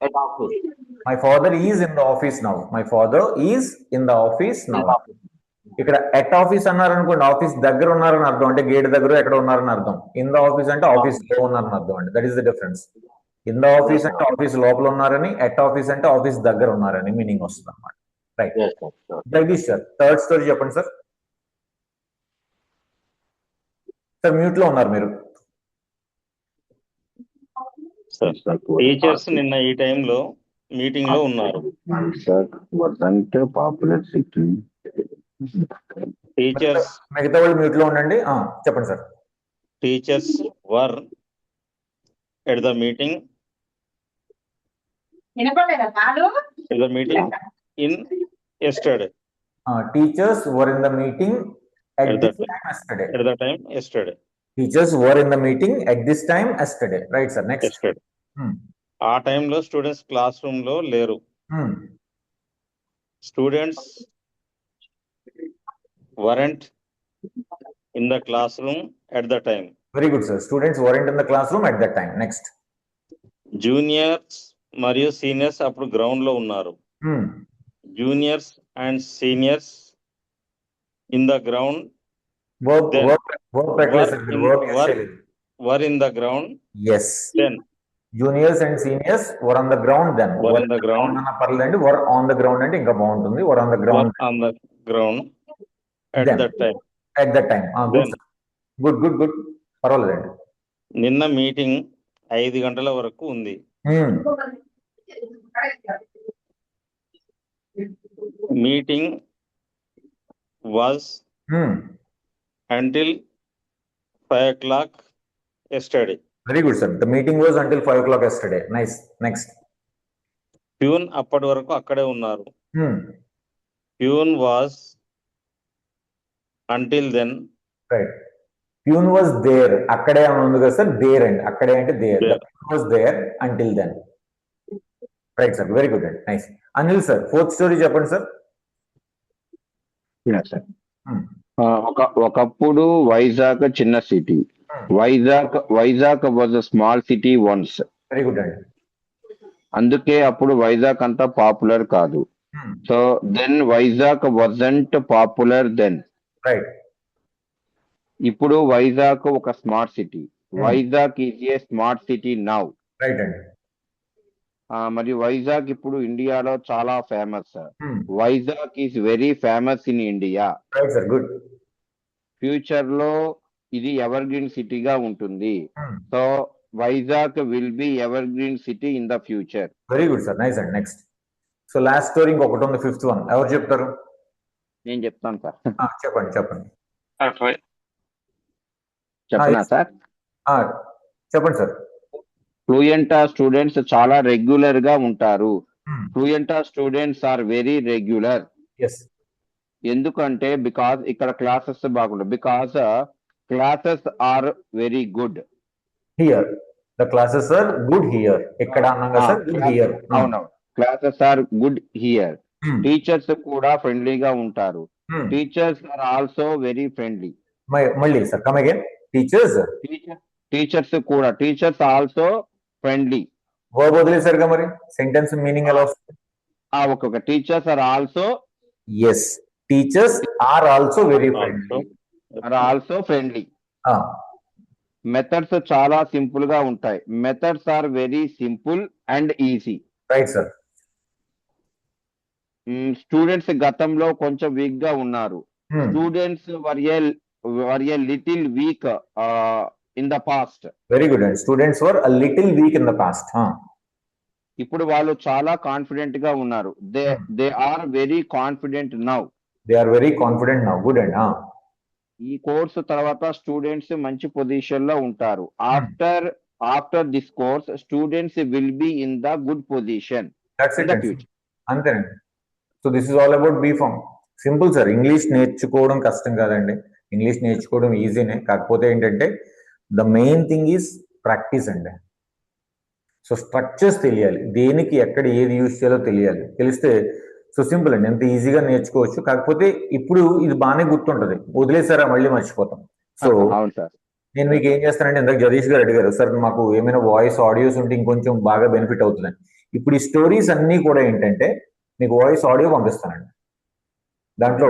B: at office.
A: My father is in the office now. My father is in the office now. ఇక్కడ at office అన్నారు అనుకోండి, office దగ్గర ఉన్నారని అర్థం, అంటే gate దగ్గర ఎక్కడ ఉన్నారని అర్థం. ఇన్ ద ఆఫీస్ అంటే ఆఫీస్ లో ఉన్నారని అర్థం అండి. That is the difference. In the office అంటే ఆఫీస్ లోపల ఉన్నారని, ఎట్ ఆఫీస్ అంటే ఆఫీస్ దగ్గర ఉన్నారని మీనింగ్ వస్తుంది అనమాట. Right.
B: Yes, sir. Sure.
A: Jagadish sir third story చెప్పండి సార్. సార్ మ్యూట్ లో ఉన్నారు మీరు.
D: టీచర్స్ నిన్న ఈ టైంలో మీటింగ్ లో ఉన్నారు.
E: wasn't a popular city.
D: Teachers
A: మిగతా వాళ్ళు మ్యూట్ లో ఉండండి. చెప్పండి sir.
D: Teachers were at the meeting in yesterday.
A: Teachers were in the meeting at this time yesterday.
D: At the time yesterday.
A: Teachers were in the meeting at this time yesterday. Right, sir. Next.
D: Yesterday. ఆ టైంలో students class room లో లేరు. Students weren't in the classroom at the time.
A: Very good, sir. Students weren't in the classroom at that time. Next.
D: Juniors మరియు seniors అప్పుడు ground లో ఉన్నారు. Juniors and seniors in the ground.
A: Were
D: in the ground.
A: Yes.
D: Then
A: juniors and seniors were on the ground then.
D: Were on the ground.
A: Were on the ground and inga baguntundi. Were on the ground.
D: Were on the ground at
A: then,
D: that time.
A: At that time. Good. Good. Parvaledandi.
D: నిన్న meeting 5 గంటల వరకు ఉంది. Meeting was until 5 o'clock yesterday.
A: Very good, sir. The meeting was until 5 o'clock yesterday. Nice. Next.
D: Peon అప్పటి వరకు అక్కడే ఉన్నారు. Peon was until then.
A: Right. Pune was there. Akkade undi kada sir. There and akkade ante there. The pune was there until then. Right, sir. Very good. Nice. Anil sir, fourth story చెప్పండి sir.
E: Yes, sir. ఒకప్పుడు వైజాగ్ చిన్న city. Vizag was a small city once.
A: Very good అండి.
E: అందుకే అప్పుడు వైజాగ్ అంతా popular కాదు. So then Vizag wasn't popular then.
A: Right.
E: ఇప్పుడు వైజాగ్ ఒక smart city. Vizag is a smart city now.
A: Right అండి.
E: మరియు వైజాగ్ ఇప్పుడు ఇండియాలో చాలా famous. Vizag is very famous in India.
A: Right sir. Good.
E: Future లో ఇది ఎవర్ గ్రీన్ సిటీగా ఉంటుంది. So Vizag will be evergreen city in the future.
A: Very good sir. Nice and next. So last story ఇంకొకటి ఉంది, ఫిఫ్త్ వన్. ఎవరు చెప్తారు?
E: నేను చెప్తాను సార్.
A: చెప్పండి.
E: చెప్పనా సార్?
A: చెప్పండి సార్.
E: ఫ్లూయెంట్ స్టూడెంట్స్ చాలా రెగ్యులర్ గా ఉంటారు. Fluent students are very regular. ఎందుకంటే బికాస్ ఇక్కడ క్లాసెస్ బాగుంటాయి. Because classes are very good
A: here. The classes are good here. ఇక్కడ అన్నాగా సార్ గుడ్ హియర్.
E: అవునవును. Classes are good here. Teachers కూడా ఫ్రెండ్లీగా ఉంటారు. Teachers are also very friendly.
A: మళ్ళీ సార్ కమ్ అగైన్.
E: టీచర్స్ కూడా. Teachers also friendly.
A: వర్బ్ వదిలేసారుగా మరి. సెంటెన్స్ మీనింగ్ ఎలా వస్తుంది?
E: ఒక్కొక్క. Teachers are also.
A: Yes. Teachers are also very friendly.
E: Also friendly. Methods చాలా సింపుల్ గా ఉంటాయి. Methods are very simple and easy.
A: Right sir.
E: Students గతంలో కొంచెం వీక్ గా ఉన్నారు. Students were a little weak in the past.
A: Very good and students were a little weak in the past.
E: ఇప్పుడు వాళ్ళు చాలా కాన్ఫిడెంట్ గా ఉన్నారు. They are very confident now.
A: They are very confident now. Good and.
E: ఈ course తర్వాత students మంచి position లో ఉంటారు. After after this course, students will be in the good position
A: that's
E: in
A: it
E: the
A: అండి.
E: future.
A: అంతేనండి. So this is all about be form. Simple sir. English నేర్చుకోవడం కష్టం కాదండి, ఇంగ్లీష్ నేర్చుకోవడం ఈజీనే. కాకపోతే ఏంటంటే the main thing is practice అండి. సో స్ట్రక్చర్స్ తెలియాలి, దేనికి ఎక్కడ ఏది యూజ్ చేయాలో తెలియాలి. తెలిస్తే సో సింపుల్ అండి, ఎంత ఈజీగా నేర్చుకోవచ్చు. కాకపోతే ఇప్పుడు ఇది బాగానే గుర్తుంటది, వదిలేసారా మళ్ళీ మర్చిపోతాం. సో
E: అవును సార్.
A: నేను మీకు ఏం చేస్తానంటే, ఇందాక జగదీష్ గారు అడిగారు సార్ మాకు ఏమైనా వాయిస్ ఆడియోస్ ఉంటే ఇంకొంచెం బాగా బెనిఫిట్ అవుతుందని. ఇప్పుడు ఈ స్టోరీస్ అన్నీ కూడా ఏంటంటే మీకు వాయిస్ ఆడియో పంపిస్తానండి. దాంట్లో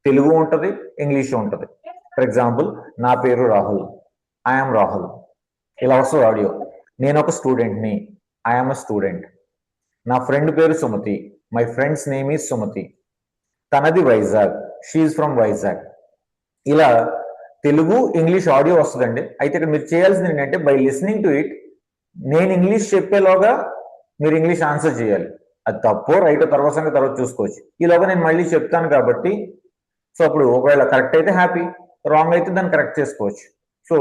A: తెలుగు ఉంటుంది, ఇంగ్లీష్ ఉంటుంది. ఫర్ ఎగ్జాంపుల్, నా పేరు రాహుల్, ఐఎమ్ రాహుల్, ఇలా వస్తుంది ఆడియో. నేను ఒక స్టూడెంట్ని, ఐఎమ్ అ స్టూడెంట్. నా ఫ్రెండ్ పేరు Sumathi, my friend's name is Sumathi. తనది వైజాగ్, షీఈ్ ఫ్రమ్ వైజాగ్. ఇలా తెలుగు ఇంగ్లీష్ ఆడియో వస్తుందండి. అయితే ఇక్కడ మీరు చేయాల్సింది ఏంటంటే, బై లిస్నింగ్ టు ఇట్, నేను ఇంగ్లీష్ చెప్పేలోగా మీరు ఇంగ్లీష్ ఆన్సర్ చేయాలి. అది తప్పో రైటో తర్వాత సంగతి తర్వాత చూసుకోవచ్చు. ఈలోగా నేను మళ్ళీ చెప్తాను కాబట్టి, సో అప్పుడు ఒకవేళ కరెక్ట్ అయితే హ్యాపీ, రాంగ్ అయితే దాన్ని కరెక్ట్ చేసుకోవచ్చు. So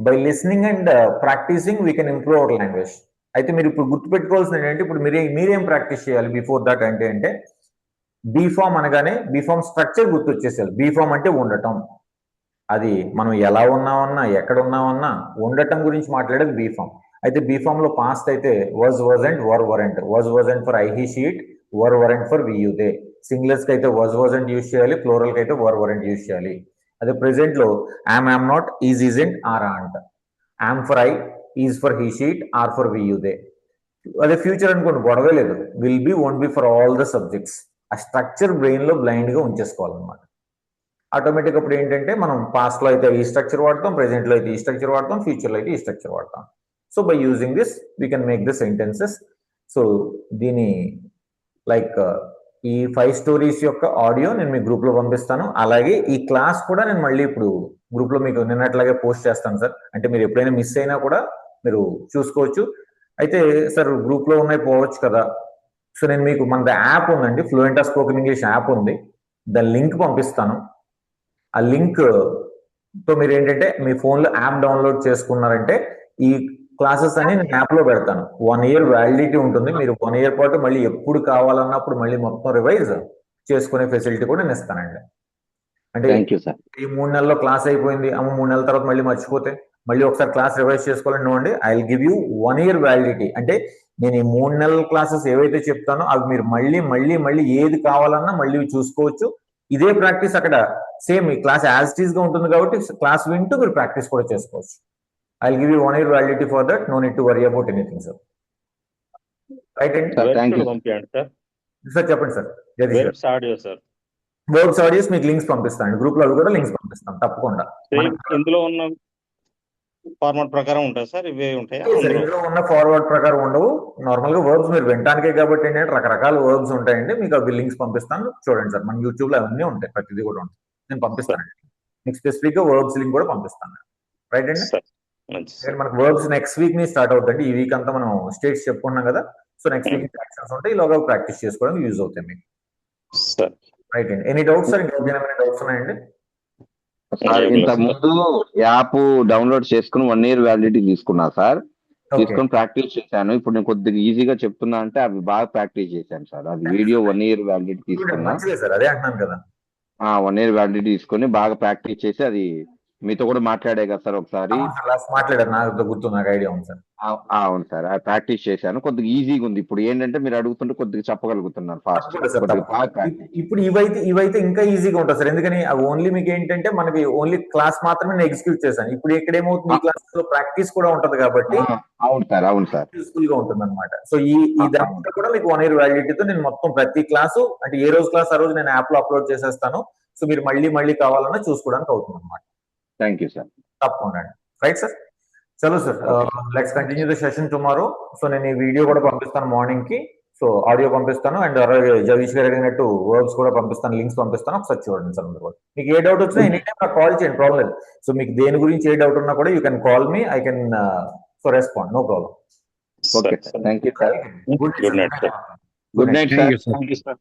A: by listening and practicing we can improve our language. అయితే మీరు ఇప్పుడు గుర్తుపెట్టుకోవాల్సింది ఏంటంటే, ఇప్పుడు మీరేం ప్రాక్టీస్ చేయాలి బిఫోర్ దట్ అంటే బీఫామ్ అనగానే బీఫామ్ స్ట్రక్చర్ గుర్తొచ్చేసేయాలి. బీఫామ్ అంటే ఉండటం. అది మనం ఎలా ఉన్నామన్నా ఎక్కడ ఉన్నామన్నా ఉండటం గురించి మాట్లాడేది బీఫామ్. అయితే బీఫామ్ లో పాస్ట్ అయితే was wasn't were weren't. Was wasn't for I he she it, were weren't for we you they. Singulars కి అయితే వాజ్ వాజంట్ యూజ్ చేయాలి, ప్లూరల్ కి అయితే వర్ వరెంట్ యూజ్ చేయాలి. అదే ప్రెసెంట్ లో am not, is isn't, are aren't. Am for I, is for he she it, are for we you they. అదే ఫ్యూచర్ అనుకోండి, గొడవే లేదు. Will be, won't be for all the subjects. ఆ structure brain లో blind గా ఉంచేసుకోవాలన్నమాట. Automatic అప్పుడు ఏంటంటే మనం పాస్ట్ లో అయితే ఈ స్ట్రక్చర్ వాడతాం, ప్రెసెంట్ లో అయితే ఈ స్ట్రక్చర్ వాడతాం, ఫ్యూచర్ లో అయితే ఈ స్ట్రక్చర్ వాడతాం. So by using this we can make the sentences. So దీని లైక్ ఈ 5 స్టోరీస్ యొక్క ఆడియో నేను మీ గ్రూప్ లో పంపిస్తాను. అలాగే ఈ క్లాస్ కూడా నేను మళ్ళీ ఇప్పుడు గ్రూప్ లో మీకు నిన్నట్లాగే పోస్ట్ చేస్తాను సార్. అంటే మీరు ఎప్పుడైనా మిస్ అయినా కూడా మీరు చూసుకోవచ్చు. అయితే సార్ గ్రూప్ లో ఉన్నాయి పోవచ్చు కదా. సో నేను మీకు మన యాప్ ఉందండి, ఫ్లూయెంట్ స్పోకెన్ ఇంగ్లీష్ యాప్ ఉంది, దాని లింక్ పంపిస్తాను. ఆ లింక్ తో మీరు ఏంటంటే మీ ఫోన్ లో యాప్ డౌన్లోడ్ చేసుకున్నారంటే ఈ క్లాసెస్ అని నేను యాప్ లో పెడతాను. 1 year వ్యాలిడిటీ ఉంటుంది. మీరు 1 year పాటు మళ్ళీ ఎప్పుడు కావాలన్నప్పుడు మళ్ళీ మొత్తం రివైజ్ చేసుకునే ఫెసిలిటీ కూడా నేను ఇస్తానండి. అంటే ఈ 3 నెలల్లో క్లాస్ అయిపోయింది, 3 నెలల తర్వాత మళ్ళీ మర్చిపోతే మళ్ళీ ఒకసారి క్లాస్ రివైజ్ చేసుకోవాలని నోండి. I will give you 1 year validity. అంటే నేను ఈ 3 నెలల క్లాసెస్ ఏవైతే చెప్తానో అవి మీరు మళ్ళీ మళ్ళీ మళ్ళీ ఏది కావాలన్నా మళ్ళీ చూసుకోవచ్చు. ఇదే ప్రాక్టీస్ అక్కడ సేమ్ ఈ క్లాస్ యాజ్ ఇట్ ఈస్ గా ఉంటుంది కాబట్టి క్లాస్ వింటూ మీరు ప్రాక్టీస్ కూడా చేసుకోవచ్చు. I will give you 1 year validity for that. No need to worry about anything sir. Right అండి సార్? చెప్పండి sir.
D: Verbs audio sir,
A: verbs audios మీకు లింక్స్ పంపిస్తాను, గ్రూప్ లో అవి కూడా లింక్స్ పంపిస్తాను తప్పకుండా.
D: ఇందులో ఉన్న ఫార్మాట్ ప్రకారం ఉంటాయి సార్, ఇవే ఉంటాయి.
A: ఇందులో ఉన్న ఫార్వర్డ్ ప్రకారం ఉండవు. నార్మల్ గా వర్బ్స్ మీరు వినటానికే కాబట్టి ఏంటంటే రకరకాల వర్బ్స్ ఉంటాయండి. మీకు అవి లింక్స్ పంపిస్తాను, చూడండి సార్. మన యూట్యూబ్ లో అవన్నీ ఉంటాయి, ప్రతిదీ కూడా ఉంటుంది. నేను పంపిస్తాను మీకు స్పెసిఫిక్ గా వర్బ్స్ లింక్ కూడా పంపిస్తాను. రైట్ అండి? మనకు వర్బ్స్ నెక్స్ట్ వీక్ ని స్టార్ట్ అవుతుంది. ఈ వీక్ అంతా మనం స్టేట్స్ చెప్పుకున్నాం కదా. సో నెక్స్ట్ వీక్ యాక్షన్స్ ఉంటాయి, ఇలాగా ప్రాక్టీస్ చేసుకోవడానికి యూజ్ అవుతాయి మీకు. రైట్ అండి. Any doubts sir? ఇంకా ఏమైనా డౌట్స్ ఉన్నాయండి?
E: ఇంత ముందు యాప్ డౌన్లోడ్ చేసుకుని 1 year వ్యాలిడిటీ తీసుకున్నా సార్. తీసుకొని ప్రాక్టీస్ చేశాను. ఇప్పుడు నేను కొద్దిగా ఈజీగా చెప్తున్నా అంటే అవి బాగా ప్రాక్టీస్ చేశాను సార్. అది వీడియో 1 year వ్యాలిడిటీ తీసుకున్నా.
A: అదే అంటున్నాను కదా.
E: 1 year వ్యాలిడిటీ తీసుకొని బాగా ప్రాక్టీస్ చేసి, అది మీతో కూడా మాట్లాడే కదా సార్ ఒకసారి.
A: మాట్లాడారు, నాకు గుర్తు, నాకు ఐడియా ఉంది సార్.
E: అవును సార్, అది ప్రాక్టీస్ చేశాను. కొద్దిగా ఈజీగా ఉంది. ఇప్పుడు ఏంటంటే మీరు అడుగుతుంటే కొద్దిగా చెప్పగలుగుతున్నాను ఫాస్ట్.
A: ఇప్పుడు ఇవైతే ఇంకా ఈజీగా ఉంటుంది సార్. ఎందుకని ఓన్లీ మీకు ఏంటంటే మనకి ఓన్లీ క్లాస్ మాత్రమే నేను ఎగ్జిక్యూట్ చేశాను. ఇప్పుడు ఇక్కడ ఏమవుతుంది, ఈ క్లాస్ లో ప్రాక్టీస్ కూడా ఉంటది కాబట్టి
E: అవును సార్
A: యూస్ఫుల్ గా ఉంటుంది అనమాట. సో ఈ దాంట్లో కూడా మీకు 1 year వ్యాలిడిటీతో నేను మొత్తం ప్రతి క్లాసు అంటే ఏ రోజు క్లాస్ ఆ రోజు నేను యాప్ లో అప్లోడ్ చేసేస్తాను. సో మీరు మళ్ళీ కావాలన్నా చూసుకోవడానికి అవుతుంది అనమాట.
E: Thank you sir.
A: తప్పకుండా. Right sir. చలో sir, let's continue the session tomorrow. So నేను ఈ వీడియో కూడా పంపిస్తాను మార్నింగ్ కి. సో ఆడియో పంపిస్తాను అండ్ జగదీష్ గారు అడిగినట్టు వర్బ్స్ కూడా పంపిస్తాను, లింక్స్ పంపిస్తాను. ఒకసారి చూడండి సార్. అందరూ మీకు ఏ డౌట్ వచ్చినా ఎనీ టైం నాకు కాల్ చేయండి, ప్రాబ్లం లేదు. సో మీకు దేని గురించి ఏ డౌట్ ఉన్నా కూడా you can call me, I can respond, no problem.
E: Okay sir, thank you sir.
A: Good night sir.
E: Good night sir.